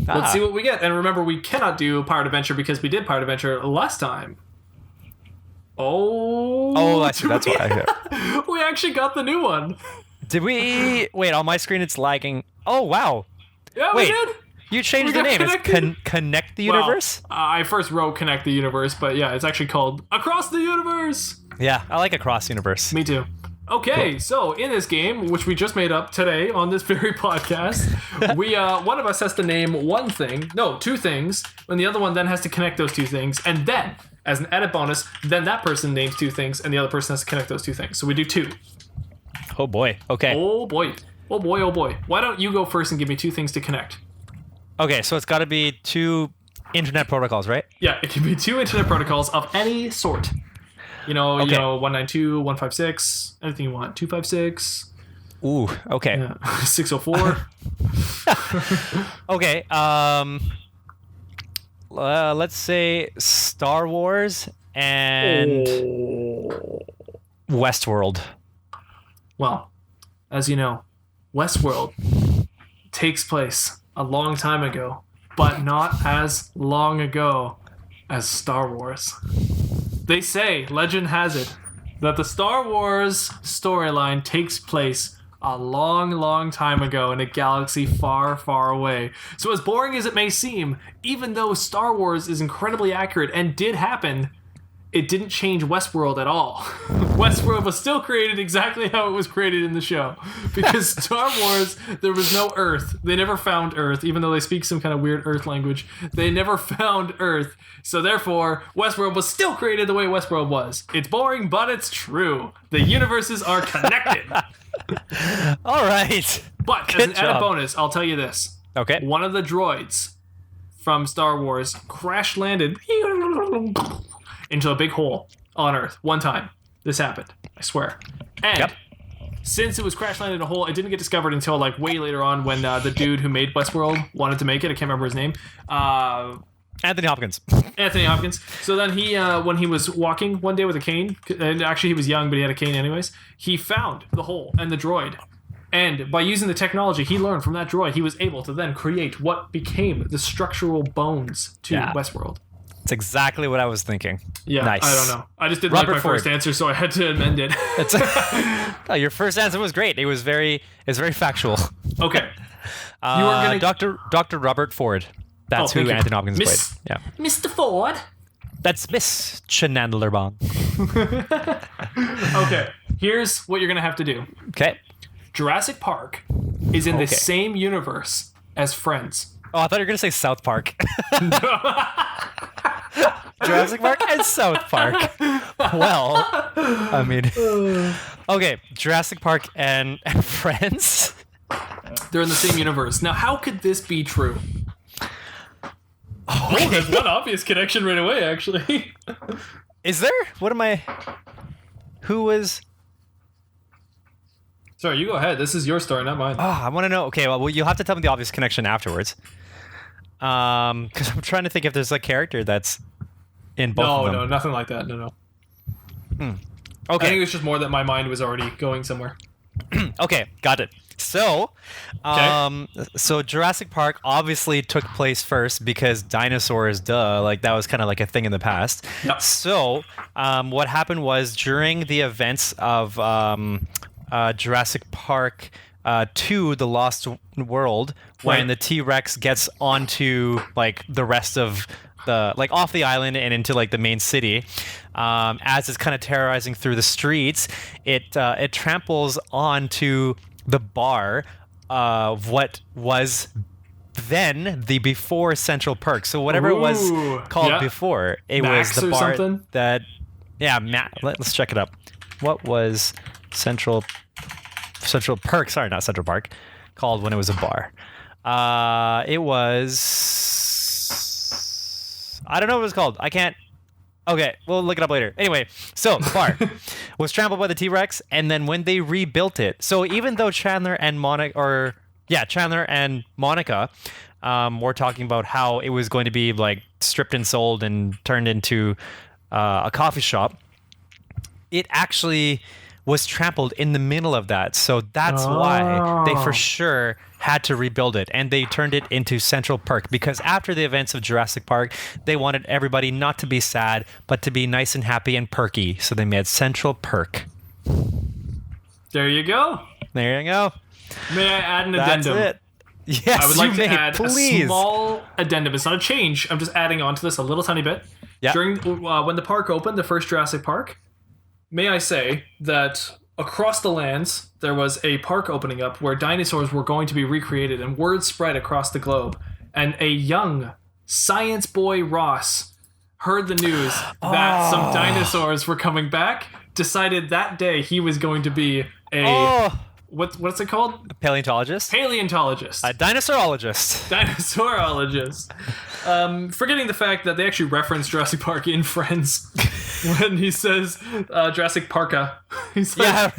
Let's see what we get. And remember, we cannot do Pirate Adventure because we did Pirate Adventure last time. Oh, that's why. We actually got the new one. Did we? Wait, on my screen it's lagging. Oh, wow. Yeah, we did. You changed the name. It's Connect the Universe? Well, I first wrote Connect the Universe, but yeah, it's actually called Across the Universe. Yeah, I like Across Universe. Me too. Okay, cool. So in this game, which we just made up today on this very podcast, one of us has to name two things, and the other one then has to connect those two things, and then, as an added bonus, then that person names two things, and the other person has to connect those two things. So we do two. Oh boy. Okay. Oh boy. Why don't you go first and give me two things to connect? Okay, so it's got to be two internet protocols, right? Yeah, it can be two internet protocols of any sort. You know, 192, 156, anything you want. 256. Ooh, okay. Yeah. 604. Okay, let's say Star Wars and Westworld. Well, as you know, Westworld takes place a long time ago, but not as long ago as Star Wars. They say, legend has it, that the Star Wars storyline takes place a long, long time ago in a galaxy far, far away. So as boring as it may seem, even though Star Wars is incredibly accurate and did happen, it didn't change Westworld at all. Westworld was still created exactly how it was created in the show. Because Star Wars, there was no Earth. They never found Earth, even though they speak some kind of weird Earth language. They never found Earth. So therefore, Westworld was still created the way Westworld was. It's boring, but it's true. The universes are connected. All right. But Good as an added job. bonus, I'll tell you this. Okay. One of the droids from Star Wars crash landed into a big hole on Earth one time. This happened, I swear. And since it was crash landed in a hole, it didn't get discovered until like way later on when the dude who made Westworld wanted to make it. I can't remember his name. Anthony Hopkins. Anthony Hopkins. So then he, when he was walking one day with a cane, and actually he was young, but he had a cane anyways, he found the hole and the droid. And by using the technology he learned from that droid, he was able to then create what became the structural bones to Westworld. That's exactly what I was thinking. Yeah, nice. I don't know. I just didn't Robert like my Ford. first answer, so I had to amend it. Oh, your first answer was great. It was very factual. Okay. You are gonna... Dr. Robert Ford. That's who thank you. Anthony Hopkins Miss- played. Yeah. Mr. Ford. That's Miss Chenandlerbong. Okay. Here's what you're gonna have to do. Okay. Jurassic Park is in the same universe as Friends. Oh, I thought you were going to say South Park. Jurassic Park and South Park. Well, I mean... Okay, Jurassic Park and Friends. They're in the same universe. Now, how could this be true? Okay. Oh, there's one obvious connection right away, actually. Is there? What am I... Who was... Sorry, you go ahead. This is your story, not mine. Oh, I want to know. Okay, well, you'll have to tell me the obvious connection afterwards. Because I'm trying to think if there's a character that's in both of them. No, nothing like that. No. Okay. I think it was just more that my mind was already going somewhere. Okay, got it. So, so Jurassic Park obviously took place first because dinosaurs, duh, like that was kind of like a thing in the past. Yep. So, what happened was during the events of Jurassic Park 2, The Lost World, when the T-Rex gets onto like the rest of the like off the island and into like the main city, as it's kind of terrorizing through the streets, it tramples onto the bar of what was then the before Central Perk. So whatever it was called before, it Max was the or bar something? that let's check it up. What was Central Perk? Sorry, not Central Park. Called when it was a bar. It was. I don't know what it was called. I can't. Okay, we'll look it up later. Anyway, so the bar was trampled by the T-Rex, and then when they rebuilt it, so even though Chandler and Monica were talking about how it was going to be like stripped and sold and turned into a coffee shop, it actually was trampled in the middle of that. So that's why they for sure had to rebuild it. And they turned it into Central Perk because after the events of Jurassic Park, they wanted everybody not to be sad, but to be nice and happy and perky. So they made Central Perk. There you go. There you go. May I add an addendum? That's it. Yes, I would like you to may, add please. a small addendum. It's not a change. I'm just adding on to this a little tiny bit. Yeah. During when the park opened, the first Jurassic Park, may I say that across the lands, there was a park opening up where dinosaurs were going to be recreated, and word spread across the globe. And a young science boy, Ross, heard the news that some dinosaurs were coming back, decided that day he was going to be a... What's it called? Paleontologist? Paleontologist. A dinosaurologist. Dinosaurologist. Forgetting the fact that they actually reference Jurassic Park in Friends when he says Jurassic Parka. He's like,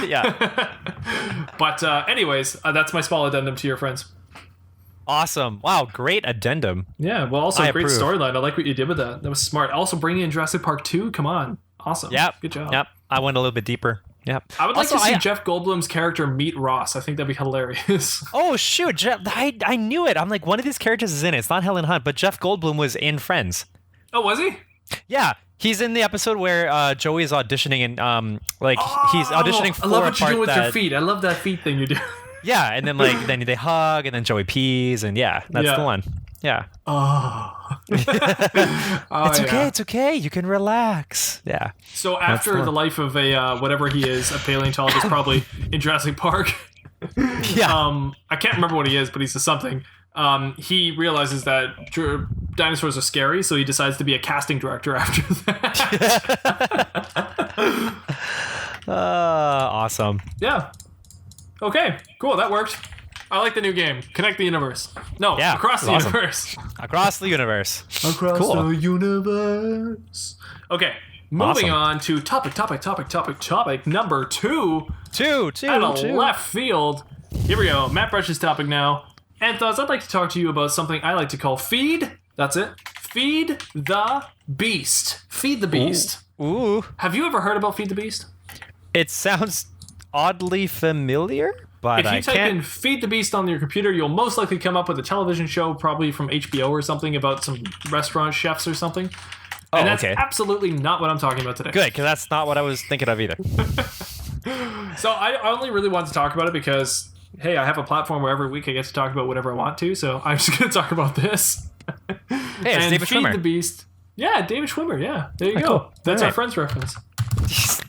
Yeah. But anyways, that's my small addendum to your friends. Awesome. Wow, great addendum. Yeah, well, also I a great approve. storyline. I like what you did with that. That was smart. Also, bringing in Jurassic Park 2. Come on. Awesome. Yep. Good job. Yep. I went a little bit deeper. Yep. I would like Also, to see Jeff Goldblum's character meet Ross. I think that'd be hilarious. Oh, shoot. I knew it. I'm like, one of these characters is in it. It's not Helen Hunt, but Jeff Goldblum was in Friends. Oh, was he? Yeah. He's in the episode where Joey is auditioning and he's auditioning for I love a what you part do with that, your feet. I love that feet thing you do. Yeah, and then then they hug and then Joey pees and that's the one. Yeah. Oh. It's okay. It's okay. You can relax. Yeah. So after the life of a whatever he is, a paleontologist, probably in Jurassic Park. Yeah. I can't remember what he is, but he's a something. He realizes that dinosaurs are scary, so he decides to be a casting director after that. Awesome. Yeah. Okay, cool. That worked. I like the new game. Connect the universe. No, Yeah, across the awesome. universe. Across the universe. Across Cool. the universe. Okay, moving on to topic number 2. Two. Out of left field. Here we go. Mattbrush's topic now. Anth0z, I'd like to talk to you about something I like to call feed. That's it. Feed the beast. Feed the beast. Ooh. Have you ever heard about Feed the Beast? It sounds oddly familiar, but If you type in Feed the Beast on your computer, you'll most likely come up with a television show, probably from HBO or something, about some restaurant chefs or something. And that's absolutely not what I'm talking about today. Good, because that's not what I was thinking of either. So I only really want to talk about it because, hey, I have a platform where every week I get to talk about whatever I want to, so I'm just going to talk about this. Hey, it's and David Feed Schwimmer. the Beast. Yeah, David Schwimmer, yeah. There you go. Cool. That's All our right. Friends reference.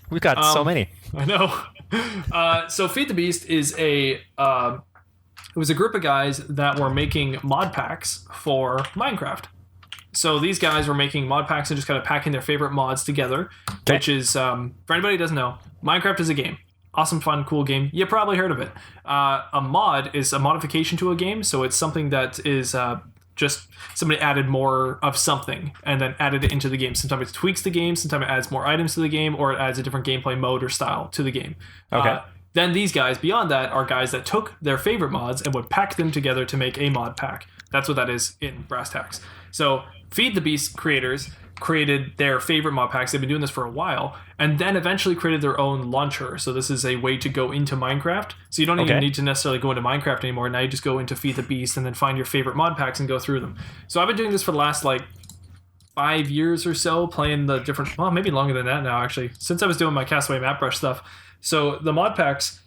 We've got so many. I know. So Feed the Beast is it was a group of guys that were making mod packs for Minecraft. So these guys were making mod packs and just kind of packing their favorite mods together, which is, for anybody who doesn't know, Minecraft is a game. Awesome, fun, cool game. You probably heard of it. A mod is a modification to a game, so it's something that is just somebody added more of something and then added it into the game. Sometimes it tweaks the game, sometimes it adds more items to the game, or it adds a different gameplay mode or style to the game. Okay. Then these guys, beyond that, are guys that took their favorite mods and would pack them together to make a mod pack. That's what that is in brass tacks. So Feed the Beast creators created their favorite mod packs. They've been doing this for a while, and then eventually created their own launcher. So this is a way to go into Minecraft. So you don't even need to necessarily go into Minecraft anymore. Now you just go into Feed the Beast and then find your favorite mod packs and go through them. So I've been doing this for the last 5 years or so, playing the different, well, maybe longer than that now actually, since I was doing my Castaway Mattbrush stuff. So the mod packs,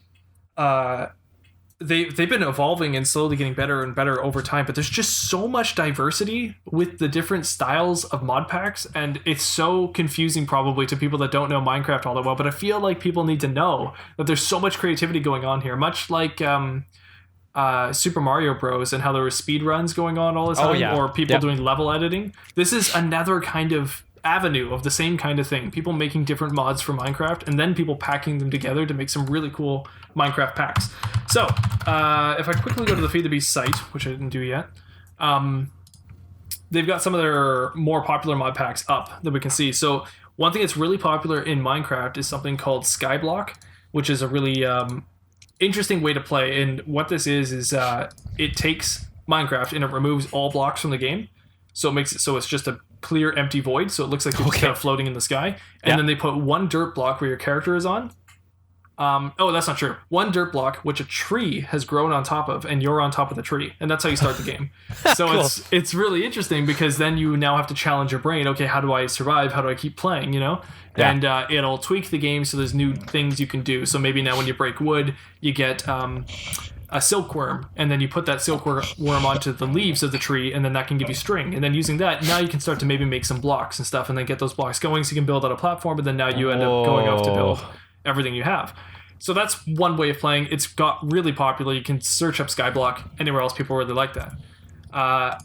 they've been evolving and slowly getting better and better over time, but there's just so much diversity with the different styles of mod packs, and it's so confusing probably to people that don't know Minecraft all that well, but I feel like people need to know that there's so much creativity going on here, much like Super Mario Bros. And how there were speed runs going on all the time, or people doing level editing. This is another kind of avenue of the same kind of thing. People making different mods for Minecraft and then people packing them together to make some really cool Minecraft packs. So if I quickly go to the Feed the Beast site, which I didn't do yet, they've got some of their more popular mod packs up that we can see. So one thing that's really popular in Minecraft is something called Skyblock, which is a really interesting way to play. And what this is it takes Minecraft and it removes all blocks from the game. So it makes it so it's just a clear empty void, so it looks like you're just kind of floating in the sky. And then they put one dirt block where your character is on. That's not true. One dirt block which a tree has grown on top of, and you're on top of the tree, and that's how you start the game. So Cool. it's really interesting because then you now have to challenge your brain. Okay, how do I survive? How do I keep playing? You know, and it'll tweak the game so there's new things you can do. So maybe now when you break wood, you get a silkworm, and then you put that silkworm onto the leaves of the tree, and then that can give you string. And then using that, now you can start to maybe make some blocks and stuff, and then get those blocks going so you can build out a platform, but then now you end up going off to build everything you have. So that's one way of playing. It's got really popular. You can search up Skyblock. Anywhere else, people really like that.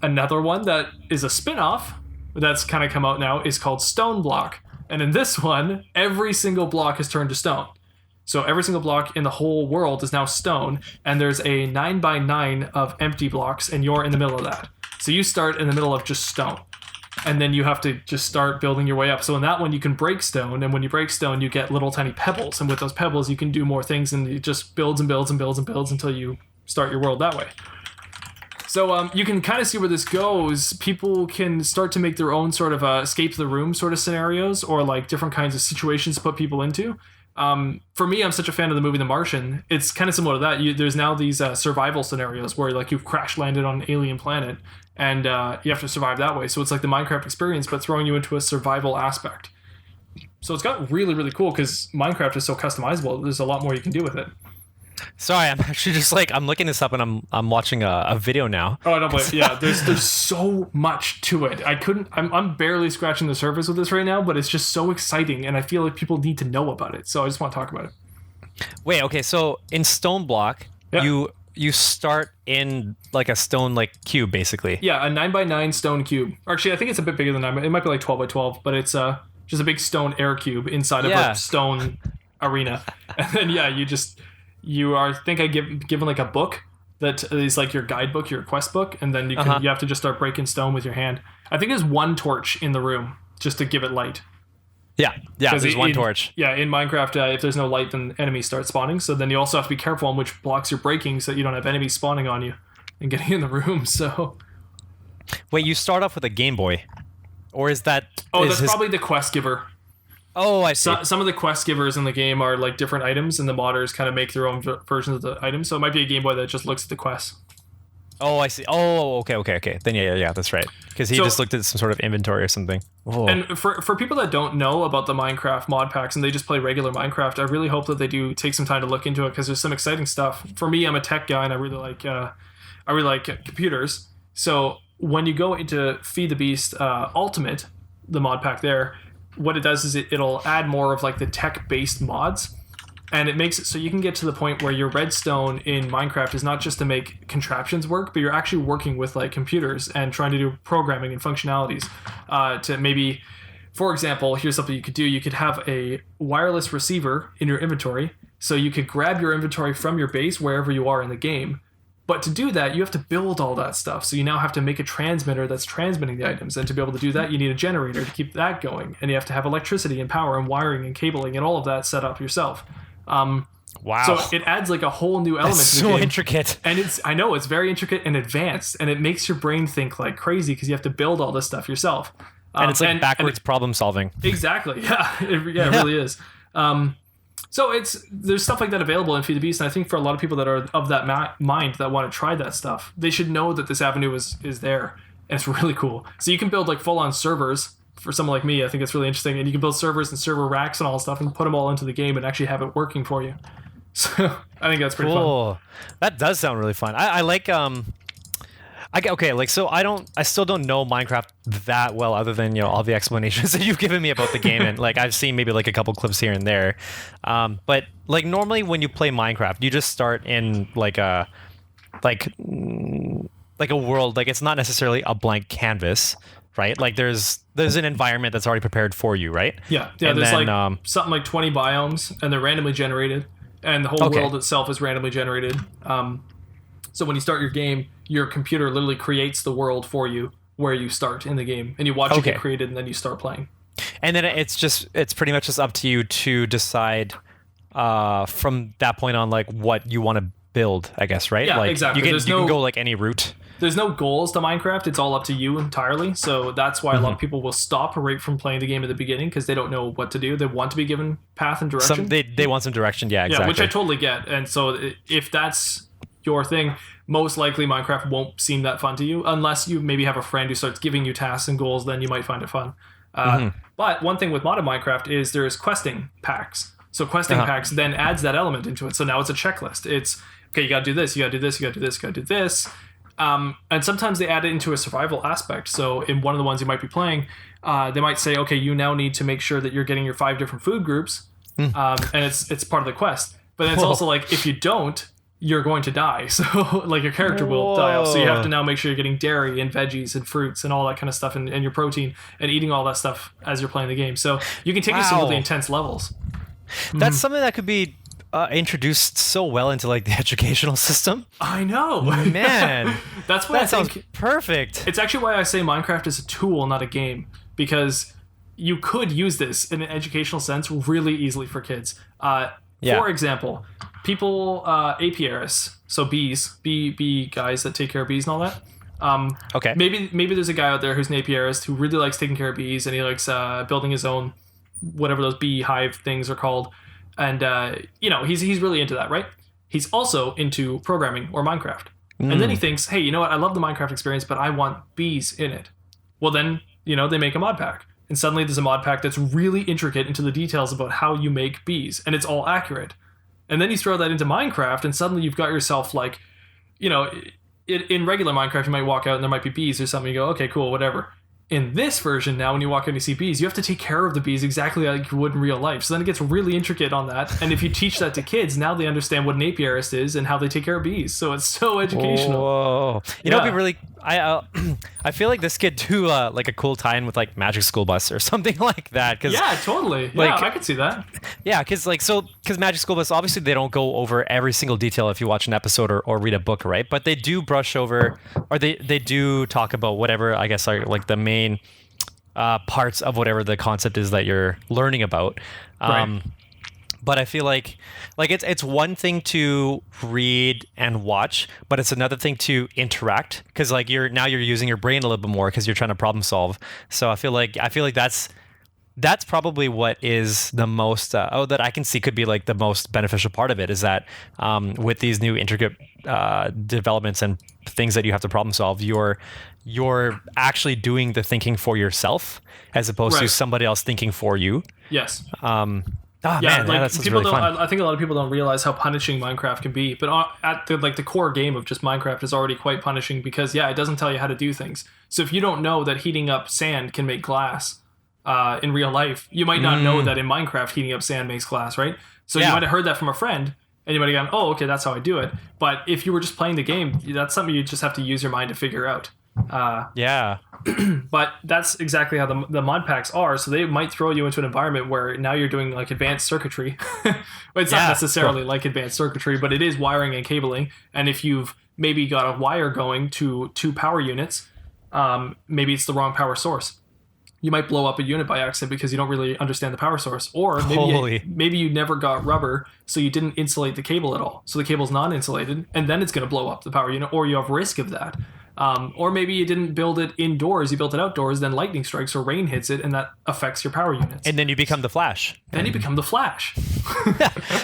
Another one that is a spin-off that's kind of come out now is called Stone Block. And in this one, every single block is turned to stone. So every single block in the whole world is now stone, and there's a 9x9 of empty blocks, and you're in the middle of that. So you start in the middle of just stone, and then you have to just start building your way up. So in that one, you can break stone, and when you break stone, you get little tiny pebbles, and with those pebbles, you can do more things, and it just builds and builds and builds and builds until you start your world that way. So you can kind of see where this goes. People can start to make their own sort of escape the room sort of scenarios, or different kinds of situations to put people into. For me, I'm such a fan of the movie The Martian. It's kind of similar to that. There's now these survival scenarios where you've crash landed on an alien planet and you have to survive that way. So it's like the Minecraft experience, but throwing you into a survival aspect. So it's got really, really cool because Minecraft is so customizable. There's a lot more you can do with it. Sorry, I'm actually just like I'm looking this up and I'm watching a video now. Oh, I don't blame. Yeah, there's so much to it. I'm barely scratching the surface with this right now, but it's just so exciting, and I feel like people need to know about it. So I just want to talk about it. Wait, okay, so in Stone Block, Yeah. you start in like a stone like cube basically. Yeah, a 9x9 stone cube. Or actually, I think it's a bit bigger than 9. It might be like 12x12, but it's just a big stone air cube inside of a stone arena. And then I think I given like a book that is like your guidebook, your quest book, and then you have to just start breaking stone with your hand. I think there's one torch in the room just to give it light. Yeah, there's one torch. Yeah, in Minecraft, if there's no light, then enemies start spawning. So then you also have to be careful on which blocks you're breaking so that you don't have enemies spawning on you and getting in the room. So, wait, you start off with a Game Boy, or is that? Oh, that's probably the quest giver. Oh, I see. Some of the quest givers in the game are like different items, and the modders kind of make their own versions of the items. So it might be a Game Boy that just looks at the quests. Oh, I see. Oh, okay. Then yeah, that's right. Because he just looked at some sort of inventory or something. Oh. And for people that don't know about the Minecraft mod packs and they just play regular Minecraft, I really hope that they do take some time to look into it because there's some exciting stuff. For me, I'm a tech guy and I really like computers. So when you go into Feed the Beast Ultimate, the mod pack there, what it does is it'll add more of like the tech-based mods. And it makes it so you can get to the point where your redstone in Minecraft is not just to make contraptions work, but you're actually working with like computers and trying to do programming and functionalities to maybe, for example, here's something you could do. You could have a wireless receiver in your inventory. So you could grab your inventory from your base wherever you are in the game. But to do that, you have to build all that stuff. So you now have to make a transmitter that's transmitting the items. And to be able to do that, you need a generator to keep that going. And you have to have electricity and power and wiring and cabling and all of that set up yourself. Wow. So it adds like a whole new element to the game. So intricate. And it's very intricate and advanced, and it makes your brain think like crazy because you have to build all this stuff yourself. And it's like backwards problem solving. Exactly. Yeah. It really is. So there's stuff like that available in Feed the Beast, and I think for a lot of people that are of that mind that want to try that stuff, they should know that this avenue is there, and it's really cool. So you can build like full-on servers. For someone like me, I think it's really interesting. And you can build servers and server racks and all stuff and put them all into the game and actually have it working for you. So I think that's pretty fun. That does sound really fun. I like so I still don't know Minecraft that well other than, all the explanations that you've given me about the game. And like, I've seen maybe like a couple clips here and there. But like normally when you play Minecraft, you just start in like a world, like it's not necessarily a blank canvas. Right, like there's an environment that's already prepared for you, right? Yeah. And there's then, something like 20 biomes, and they're randomly generated, and the whole world itself is randomly generated. So when you start your game, your computer literally creates the world for you where you start in the game, and you watch it get created, and then you start playing. And then it's pretty much just up to you to decide from that point on, like what you want to build, I guess, right? Yeah, like, exactly. You can go like any route. There's no goals to Minecraft. It's all up to you entirely. So that's why a lot of people will stop right from playing the game at the beginning because they don't know what to do. They want to be given path and direction. They want some direction. Yeah, exactly. Yeah, which I totally get. And so if that's your thing, most likely Minecraft won't seem that fun to you unless you maybe have a friend who starts giving you tasks and goals. Then you might find it fun. But one thing with modded Minecraft is there's questing packs. So questing packs then adds that element into it. So now it's a checklist. It's, okay, you got to do this, you got to do this, you got to do this, you got to do this. And sometimes they add it into a survival aspect. So in one of the ones you might be playing, they might say, okay, you now need to make sure that you're getting your 5 different food groups. And it's part of the quest. But it's also like, if you don't, you're going to die. So like your character will die off. So you have to now make sure you're getting dairy and veggies and fruits and all that kind of stuff and your protein and eating all that stuff as you're playing the game. So you can take some really intense levels. That's something that could be introduced so well into like the educational system. I know, man. That's why that sounds perfect. It's actually why I say Minecraft is a tool, not a game, because you could use this in an educational sense really easily for kids. For example, people apiarists, so bees, bee guys that take care of bees and all that. Maybe there's a guy out there who's an apiarist who really likes taking care of bees and he likes building his own whatever those beehive things are called. And, he's really into that, right? He's also into programming or Minecraft. And then he thinks, hey, you know what? I love the Minecraft experience, but I want bees in it. Well, then, they make a mod pack. And suddenly there's a mod pack that's really intricate into the details about how you make bees. And it's all accurate. And then you throw that into Minecraft, and suddenly you've got yourself like, you know, in regular Minecraft, you might walk out and there might be bees or something. You go, okay, cool, whatever. In this version now, when you walk out and you see bees, you have to take care of the bees exactly like you would in real life. So then it gets really intricate on that. And if you teach that to kids, now they understand what an apiarist is and how they take care of bees. So it's so educational. Whoa. You know, it'd be really... I feel like this could do like a cool tie-in with like Magic School Bus or something like that. Yeah, totally. Yeah, like, I could see that. Yeah, because Magic School Bus, obviously they don't go over every single detail if you watch an episode or read a book, right? But they do brush over, or they do talk about whatever, I guess, are like the main parts of whatever the concept is that you're learning about. Right. But I feel like it's one thing to read and watch, but it's another thing to interact, because like you're using your brain a little bit more because you're trying to problem solve. So I feel like that's probably what is the most that I can see could be like the most beneficial part of it, is that with these new intricate developments and things that you have to problem solve, you're actually doing the thinking for yourself as opposed to somebody else thinking for you. Yes. Oh, yeah, man, like that's people really don't. fun. I think a lot of people don't realize how punishing Minecraft can be. But at the core game of just Minecraft is already quite punishing because it doesn't tell you how to do things. So if you don't know that heating up sand can make glass in real life, you might not know that in Minecraft heating up sand makes glass, right? So you might have heard that from a friend, and you might have gone, "Oh, okay, that's how I do it." But if you were just playing the game, that's something you just have to use your mind to figure out. But that's exactly how the mod packs are. So they might throw you into an environment where now you're doing like advanced circuitry. It's not necessarily like advanced circuitry, but it is wiring and cabling. And if you've maybe got a wire going to 2 power units, maybe it's the wrong power source. You might blow up a unit by accident because you don't really understand the power source. Or maybe you never got rubber, so you didn't insulate the cable at all. So the cable's non-insulated, and then it's going to blow up the power unit, or you have risk of that. Or maybe you didn't build it indoors, you built it outdoors, then lightning strikes or rain hits it, and that affects your power units. And then you become the Flash. You become the Flash.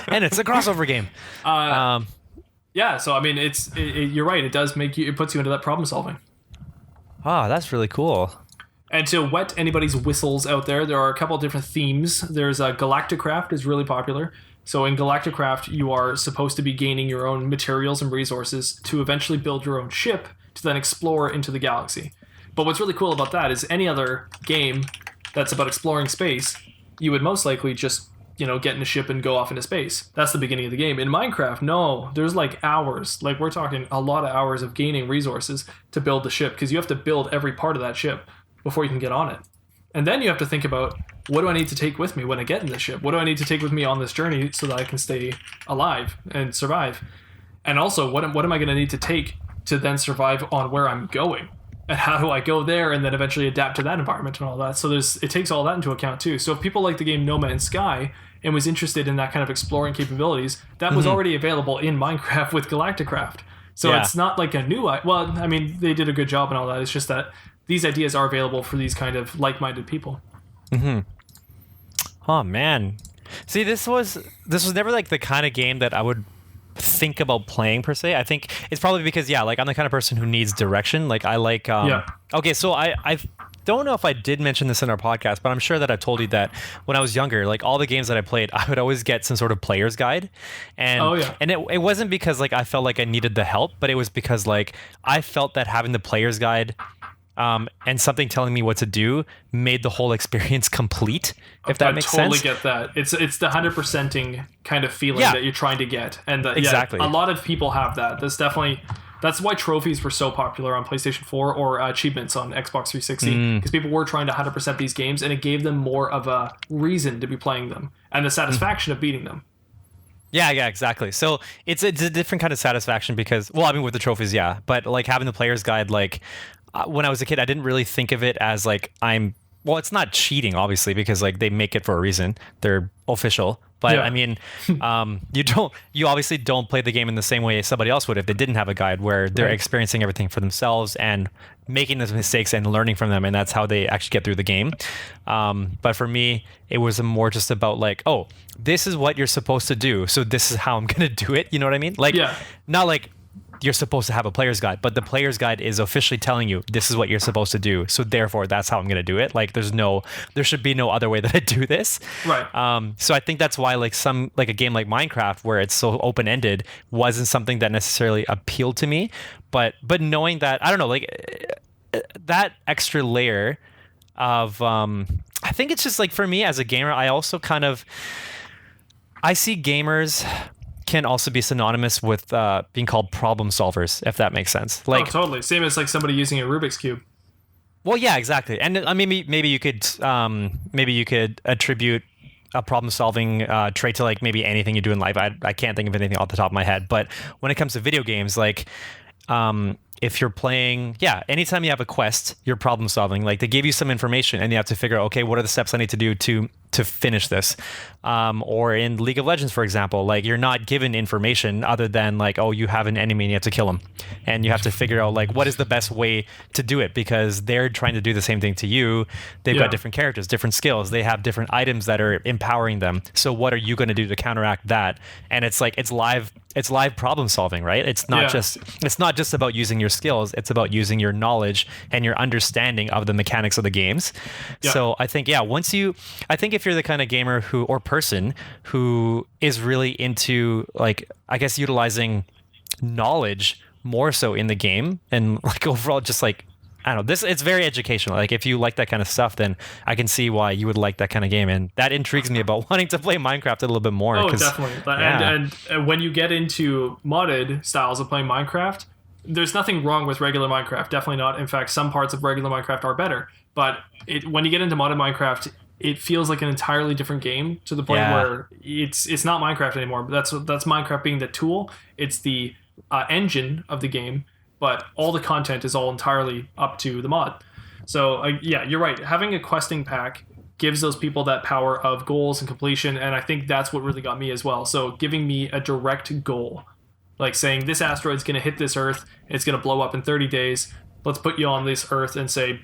And it's a crossover game. Yeah, so I mean, you're right, it puts you into that problem solving. Oh, that's really cool. And to whet anybody's whistles out there are a couple of different themes. There's Galacticraft is really popular. So in Galacticraft, you are supposed to be gaining your own materials and resources to eventually build your own ship to then explore into the galaxy. But what's really cool about that is any other game that's about exploring space, you would most likely just, get in a ship and go off into space. That's the beginning of the game. In Minecraft, no, there's like hours. Like we're talking a lot of hours of gaining resources to build the ship, because you have to build every part of that ship before you can get on it. And then you have to think about, what do I need to take with me when I get in the ship? What do I need to take with me on this journey so that I can stay alive and survive? And also, what am I going to need to take to then survive on where I'm going? And how do I go there and then eventually adapt to that environment and all that? So it takes all that into account too. So if people like the game No Man's Sky and was interested in that kind of exploring capabilities, that was already available in Minecraft with Galacticraft. So it's not like a new... Well, I mean, they did a good job and all that. It's just that these ideas are available for these kind of like-minded people. Mm-hmm. Oh, man. See, this was never like the kind of game that I would think about playing per se. I think it's probably because like I'm the kind of person who needs direction. Like I like okay, so I don't know if I did mention this in our podcast, but I'm sure that I told you that when I was younger, like all the games that I played, I would always get some sort of player's guide. And and it wasn't because like I felt like I needed the help, but it was because like I felt that having the player's guide and something telling me what to do made the whole experience complete, if that makes sense. I totally get that. It's the 100%ing kind of feeling that you're trying to get. And exactly. A lot of people have that. That's why trophies were so popular on PlayStation 4 or achievements on Xbox 360, because people were trying to 100% these games, and it gave them more of a reason to be playing them and the satisfaction of beating them. Yeah, exactly. So it's a different kind of satisfaction because, with the trophies, but like having the player's guide, like when I was a kid, I didn't really think of it as like it's not cheating, obviously, because like they make it for a reason. They're official. But I mean, you obviously don't play the game in the same way somebody else would if they didn't have a guide, where they're experiencing everything for themselves and making those mistakes and learning from them. And that's how they actually get through the game. But for me, it was more just about like, oh, this is what you're supposed to do, so this is how I'm going to do it. You know what I mean? Like, not like you're supposed to have a player's guide, but the player's guide is officially telling you this is what you're supposed to do. So therefore, that's how I'm going to do it. Like, there should be no other way that I do this. Right. So I think that's why like a game like Minecraft, where it's so open ended, wasn't something that necessarily appealed to me. But knowing that, I don't know, like that extra layer of, I think it's just like, for me as a gamer, I also I see gamers can also be synonymous with being called problem solvers, if that makes sense. Like, totally. Same as like somebody using a Rubik's Cube. Well, yeah, exactly. And maybe you could attribute a problem solving trait to like maybe anything you do in life. I can't think of anything off the top of my head. But when it comes to video games, like if you're playing, anytime you have a quest, you're problem solving. Like, they give you some information and you have to figure out, okay, what are the steps I need to do to finish this? Or in League of Legends, for example, like, you're not given information other than like, oh, you have an enemy and you have to kill him, and you have to figure out like what is the best way to do it, because they're trying to do the same thing to you. They've got different characters, different skills, they have different items that are empowering them. So what are you going to do to counteract that? And it's like it's live problem solving, right? It's not just about using your skills, it's about using your knowledge and your understanding of the mechanics of the games. So I think if you're the kind of gamer or person who is really into, like, I guess utilizing knowledge more so in the game, and like overall just like, I don't know, it's very educational. Like, if you like that kind of stuff, then I can see why you would like that kind of game, and that intrigues me about wanting to play Minecraft a little bit more. Oh, definitely. And when you get into modded styles of playing Minecraft, there's nothing wrong with regular Minecraft. Definitely not. In fact, some parts of regular Minecraft are better. But when you get into modded Minecraft, it feels like an entirely different game, to the point where it's not Minecraft anymore. But that's Minecraft being the tool. It's the engine of the game, but all the content is all entirely up to the mod. So you're right. Having a questing pack gives those people that power of goals and completion, and I think that's what really got me as well. So giving me a direct goal, like saying this asteroid's going to hit this Earth, it's going to blow up in 30 days. Let's put you on this Earth and say,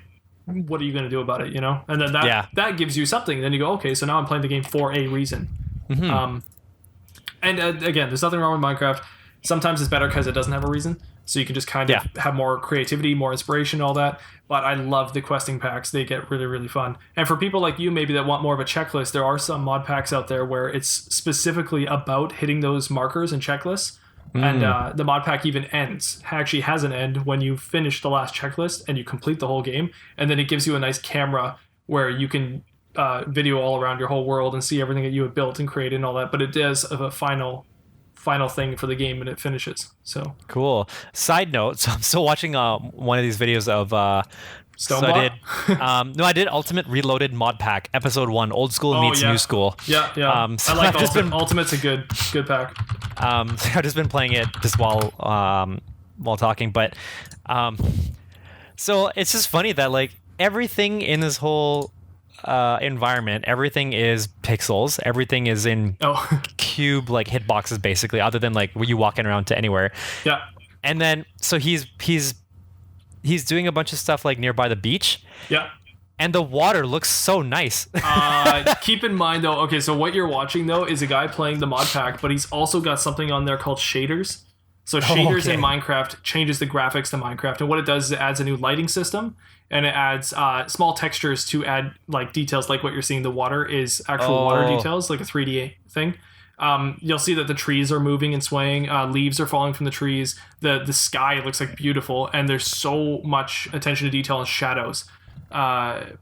what are you going to do about it, you know? And then that gives you something. Then you go, okay, so now I'm playing the game for a reason. Mm-hmm. And again, there's nothing wrong with Minecraft. Sometimes it's better because it doesn't have a reason. So you can just kind of have more creativity, more inspiration, all that. But I love the questing packs. They get really, really fun. And for people like you, maybe that want more of a checklist, there are some mod packs out there where it's specifically about hitting those markers and checklists. And the mod pack even actually has an end when you finish the last checklist and you complete the whole game. And then it gives you a nice camera where you can video all around your whole world and see everything that you have built and created and all that. But it does a final thing for the game when it finishes. So cool. Side note, so I'm still watching one of these videos of I did Ultimate Reloaded mod pack episode 1, old school meets new school. So I like Ultimate's a good pack. I've just been playing it just while talking, but so it's just funny that like everything in this whole environment, everything is pixels, everything is in cube like hitboxes basically, other than like where you walking around to anywhere. And then so he's doing a bunch of stuff like nearby the beach, and the water looks so nice. Keep in mind though, okay, so what you're watching though is a guy playing the mod pack, but he's also got something on there called shaders. So shaders in Minecraft changes the graphics to Minecraft, and what it does is it adds a new lighting system, and it adds small textures to add like details, like what you're seeing. The water is actual water details, like a 3D thing. You'll see that the trees are moving and swaying, leaves are falling from the trees, the sky looks like beautiful, and there's so much attention to detail and shadows.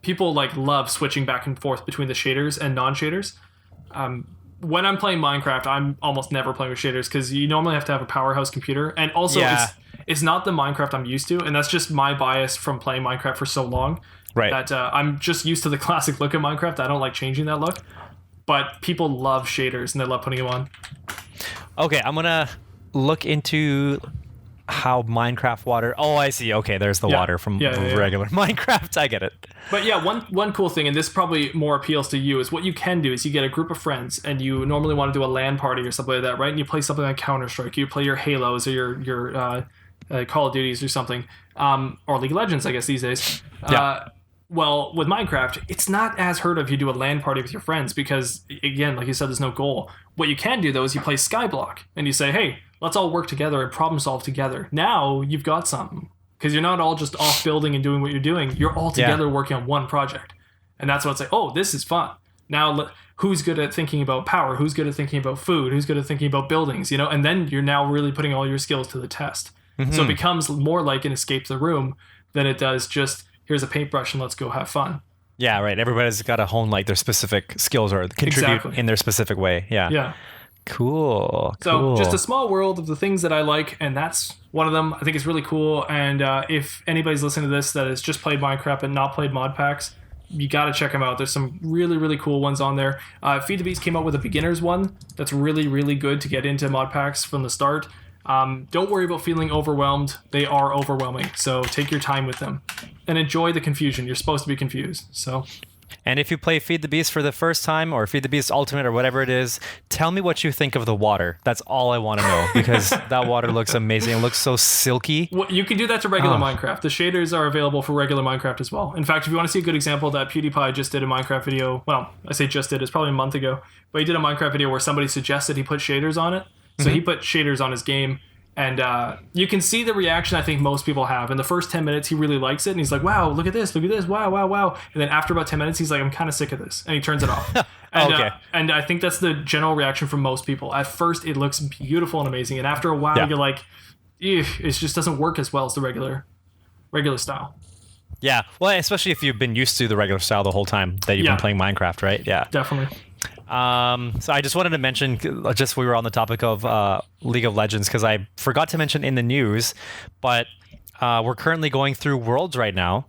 People like love switching back and forth between the shaders and non-shaders. When I'm playing Minecraft, I'm almost never playing with shaders because you normally have to have a powerhouse computer, and also it's not the Minecraft I'm used to, and that's just my bias from playing Minecraft for so long. Right. That I'm just used to the classic look of Minecraft. I don't like changing that look. But people love shaders and they love putting them on. Okay, I'm gonna look into how Minecraft water. Oh, I see. Okay, there's the water from regular Minecraft. I get it. But yeah, one cool thing, and this probably more appeals to you, is what you can do is you get a group of friends, and you normally want to do a LAN party or something like that, right? And you play something like Counter-Strike. You play your Halos or your Call of Duties or something, or League of Legends, I guess these days. Well, with Minecraft, it's not as heard of you do a LAN party with your friends because, again, like you said, there's no goal. What you can do, though, is you play Skyblock, and you say, hey, let's all work together and problem solve together. Now you've got something. Because you're not all just off building and doing what you're doing. You're all together working on one project. And that's what it's like, oh, this is fun. Now, who's good at thinking about power? Who's good at thinking about food? Who's good at thinking about buildings? You know, and then you're now really putting all your skills to the test. Mm-hmm. So it becomes more like an escape the room than it does just, here's a paintbrush and let's go have fun. Yeah, right. Everybody's got to hone like their specific skills or contribute in their specific way. Yeah. Yeah. Cool. So just a small world of the things that I like, and that's one of them. I think it's really cool. And if anybody's listening to this that has just played Minecraft and not played mod packs, you got to check them out. There's some really, really cool ones on there. Feed the Beast came out with a beginner's one that's really, really good to get into mod packs from the start. Don't worry about feeling overwhelmed. They are overwhelming. So take your time with them and enjoy the confusion. You're supposed to be confused. And if you play Feed the Beast for the first time or Feed the Beast Ultimate or whatever it is, tell me what you think of the water. That's all I want to know because that water looks amazing. It looks so silky. Well, you can do that to regular Minecraft. The shaders are available for regular Minecraft as well. In fact, if you want to see a good example, that PewDiePie just did a Minecraft video. Well, I say just did. It's probably a month ago. But he did a Minecraft video where somebody suggested he put shaders on it. So he put shaders on his game. And you can see the reaction I think most people have. In the first 10 minutes, he really likes it. And he's like, wow, look at this, wow, wow, wow. And then after about 10 minutes, he's like, I'm kind of sick of this. And he turns it off. And, okay. And I think that's the general reaction from most people. At first, it looks beautiful and amazing. And after a while, you're like, it just doesn't work as well as the regular style. Yeah. Well, especially if you've been used to the regular style the whole time that you've been playing Minecraft, right? Yeah. Definitely. So I just wanted to mention, just we were on the topic of League of Legends, because I forgot to mention in the news, but we're currently going through Worlds right now,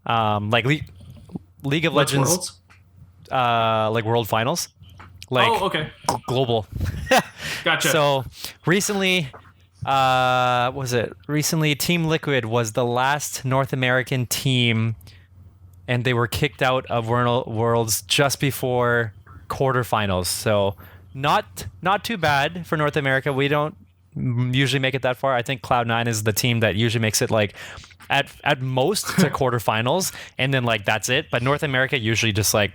like League of Legends, Worlds? Like World Finals, like global. Gotcha. So recently, recently Team Liquid was the last North American team, and they were kicked out of Worlds just before quarterfinals. So not too bad for North America. We don't usually make it that far. I think Cloud9 is the team that usually makes it like at most to quarterfinals, and then like that's it. But North America usually just like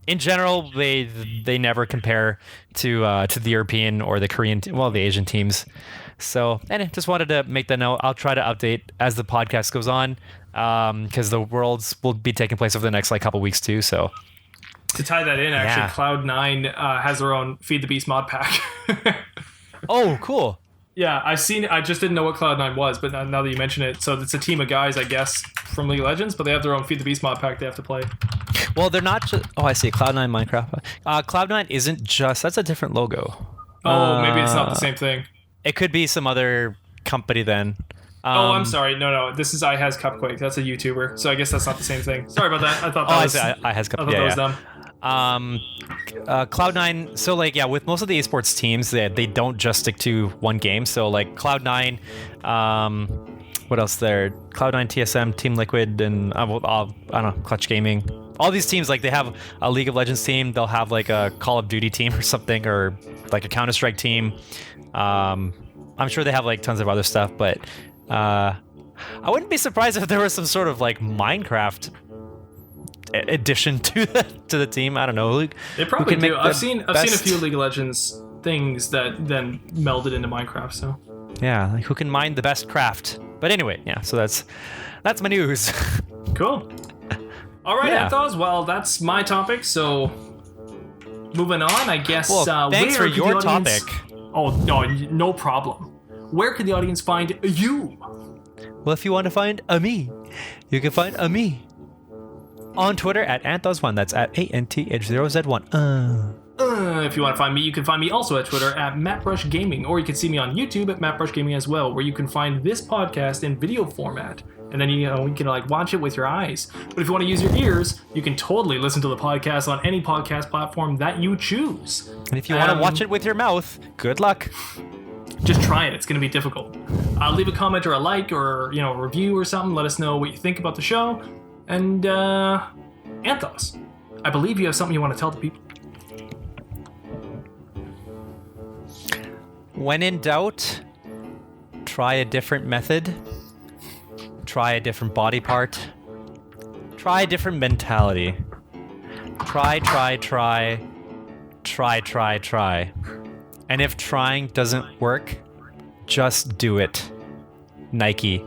in general they never compare to the European or the Korean the Asian teams. So and just wanted to make that note. I'll try to update as the podcast goes on, because the Worlds will be taking place over the next like couple weeks too. So to tie that in, actually, Cloud9 has their own Feed the Beast mod pack. Oh, cool. Yeah, I've seen it. I just didn't know what Cloud9 was, but now that you mention it, so it's a team of guys, I guess, from League of Legends, but they have their own Feed the Beast mod pack they have to play. Well, they're not just... Oh, I see. Cloud9 Minecraft. Cloud9 isn't just... That's a different logo. Oh, maybe it's not the same thing. It could be some other company then. I'm sorry. No. This is iHas Cupquake. That's a YouTuber, so I guess that's not the same thing. Sorry about that. I thought that was... iHas Cupquake. I thought that was them. Cloud9, so like with most of the esports teams they don't just stick to one game. So like Cloud9, what else there? Cloud9, TSM, Team Liquid, and I don't know, Clutch Gaming. All these teams, like they have a League of Legends team, they'll have like a Call of Duty team or something, or like a Counter-Strike team. I'm sure they have like tons of other stuff, but I wouldn't be surprised if there was some sort of like Minecraft addition to the team. I don't know. They probably do. I've seen a few League of Legends things that then melded into Minecraft. So yeah, like who can mine the best craft? But anyway, yeah. So that's my news. Cool. All right, Anth0z. Well, that's my topic. So moving on, I guess. Well, thanks for your topic. Oh no problem. Where can the audience find you? Well, if you want to find me, you can find me on Twitter at Anth0z1. That's at ANTH0Z1. If you want to find me, you can find me also at Twitter at Mattbrush Gaming, or you can see me on YouTube at Mattbrush Gaming as well, where you can find this podcast in video format. And then you can like watch it with your eyes. But if you want to use your ears, you can totally listen to the podcast on any podcast platform that you choose. And if you want to watch it with your mouth, good luck. Just try it. It's going to be difficult. Leave a comment or a like or a review or something. Let us know what you think about the show. And Anth0z, I believe you have something you want to tell the people. When in doubt, try a different method. Try a different body part. Try a different mentality. Try. Try. And if trying doesn't work, Just do it. Nike.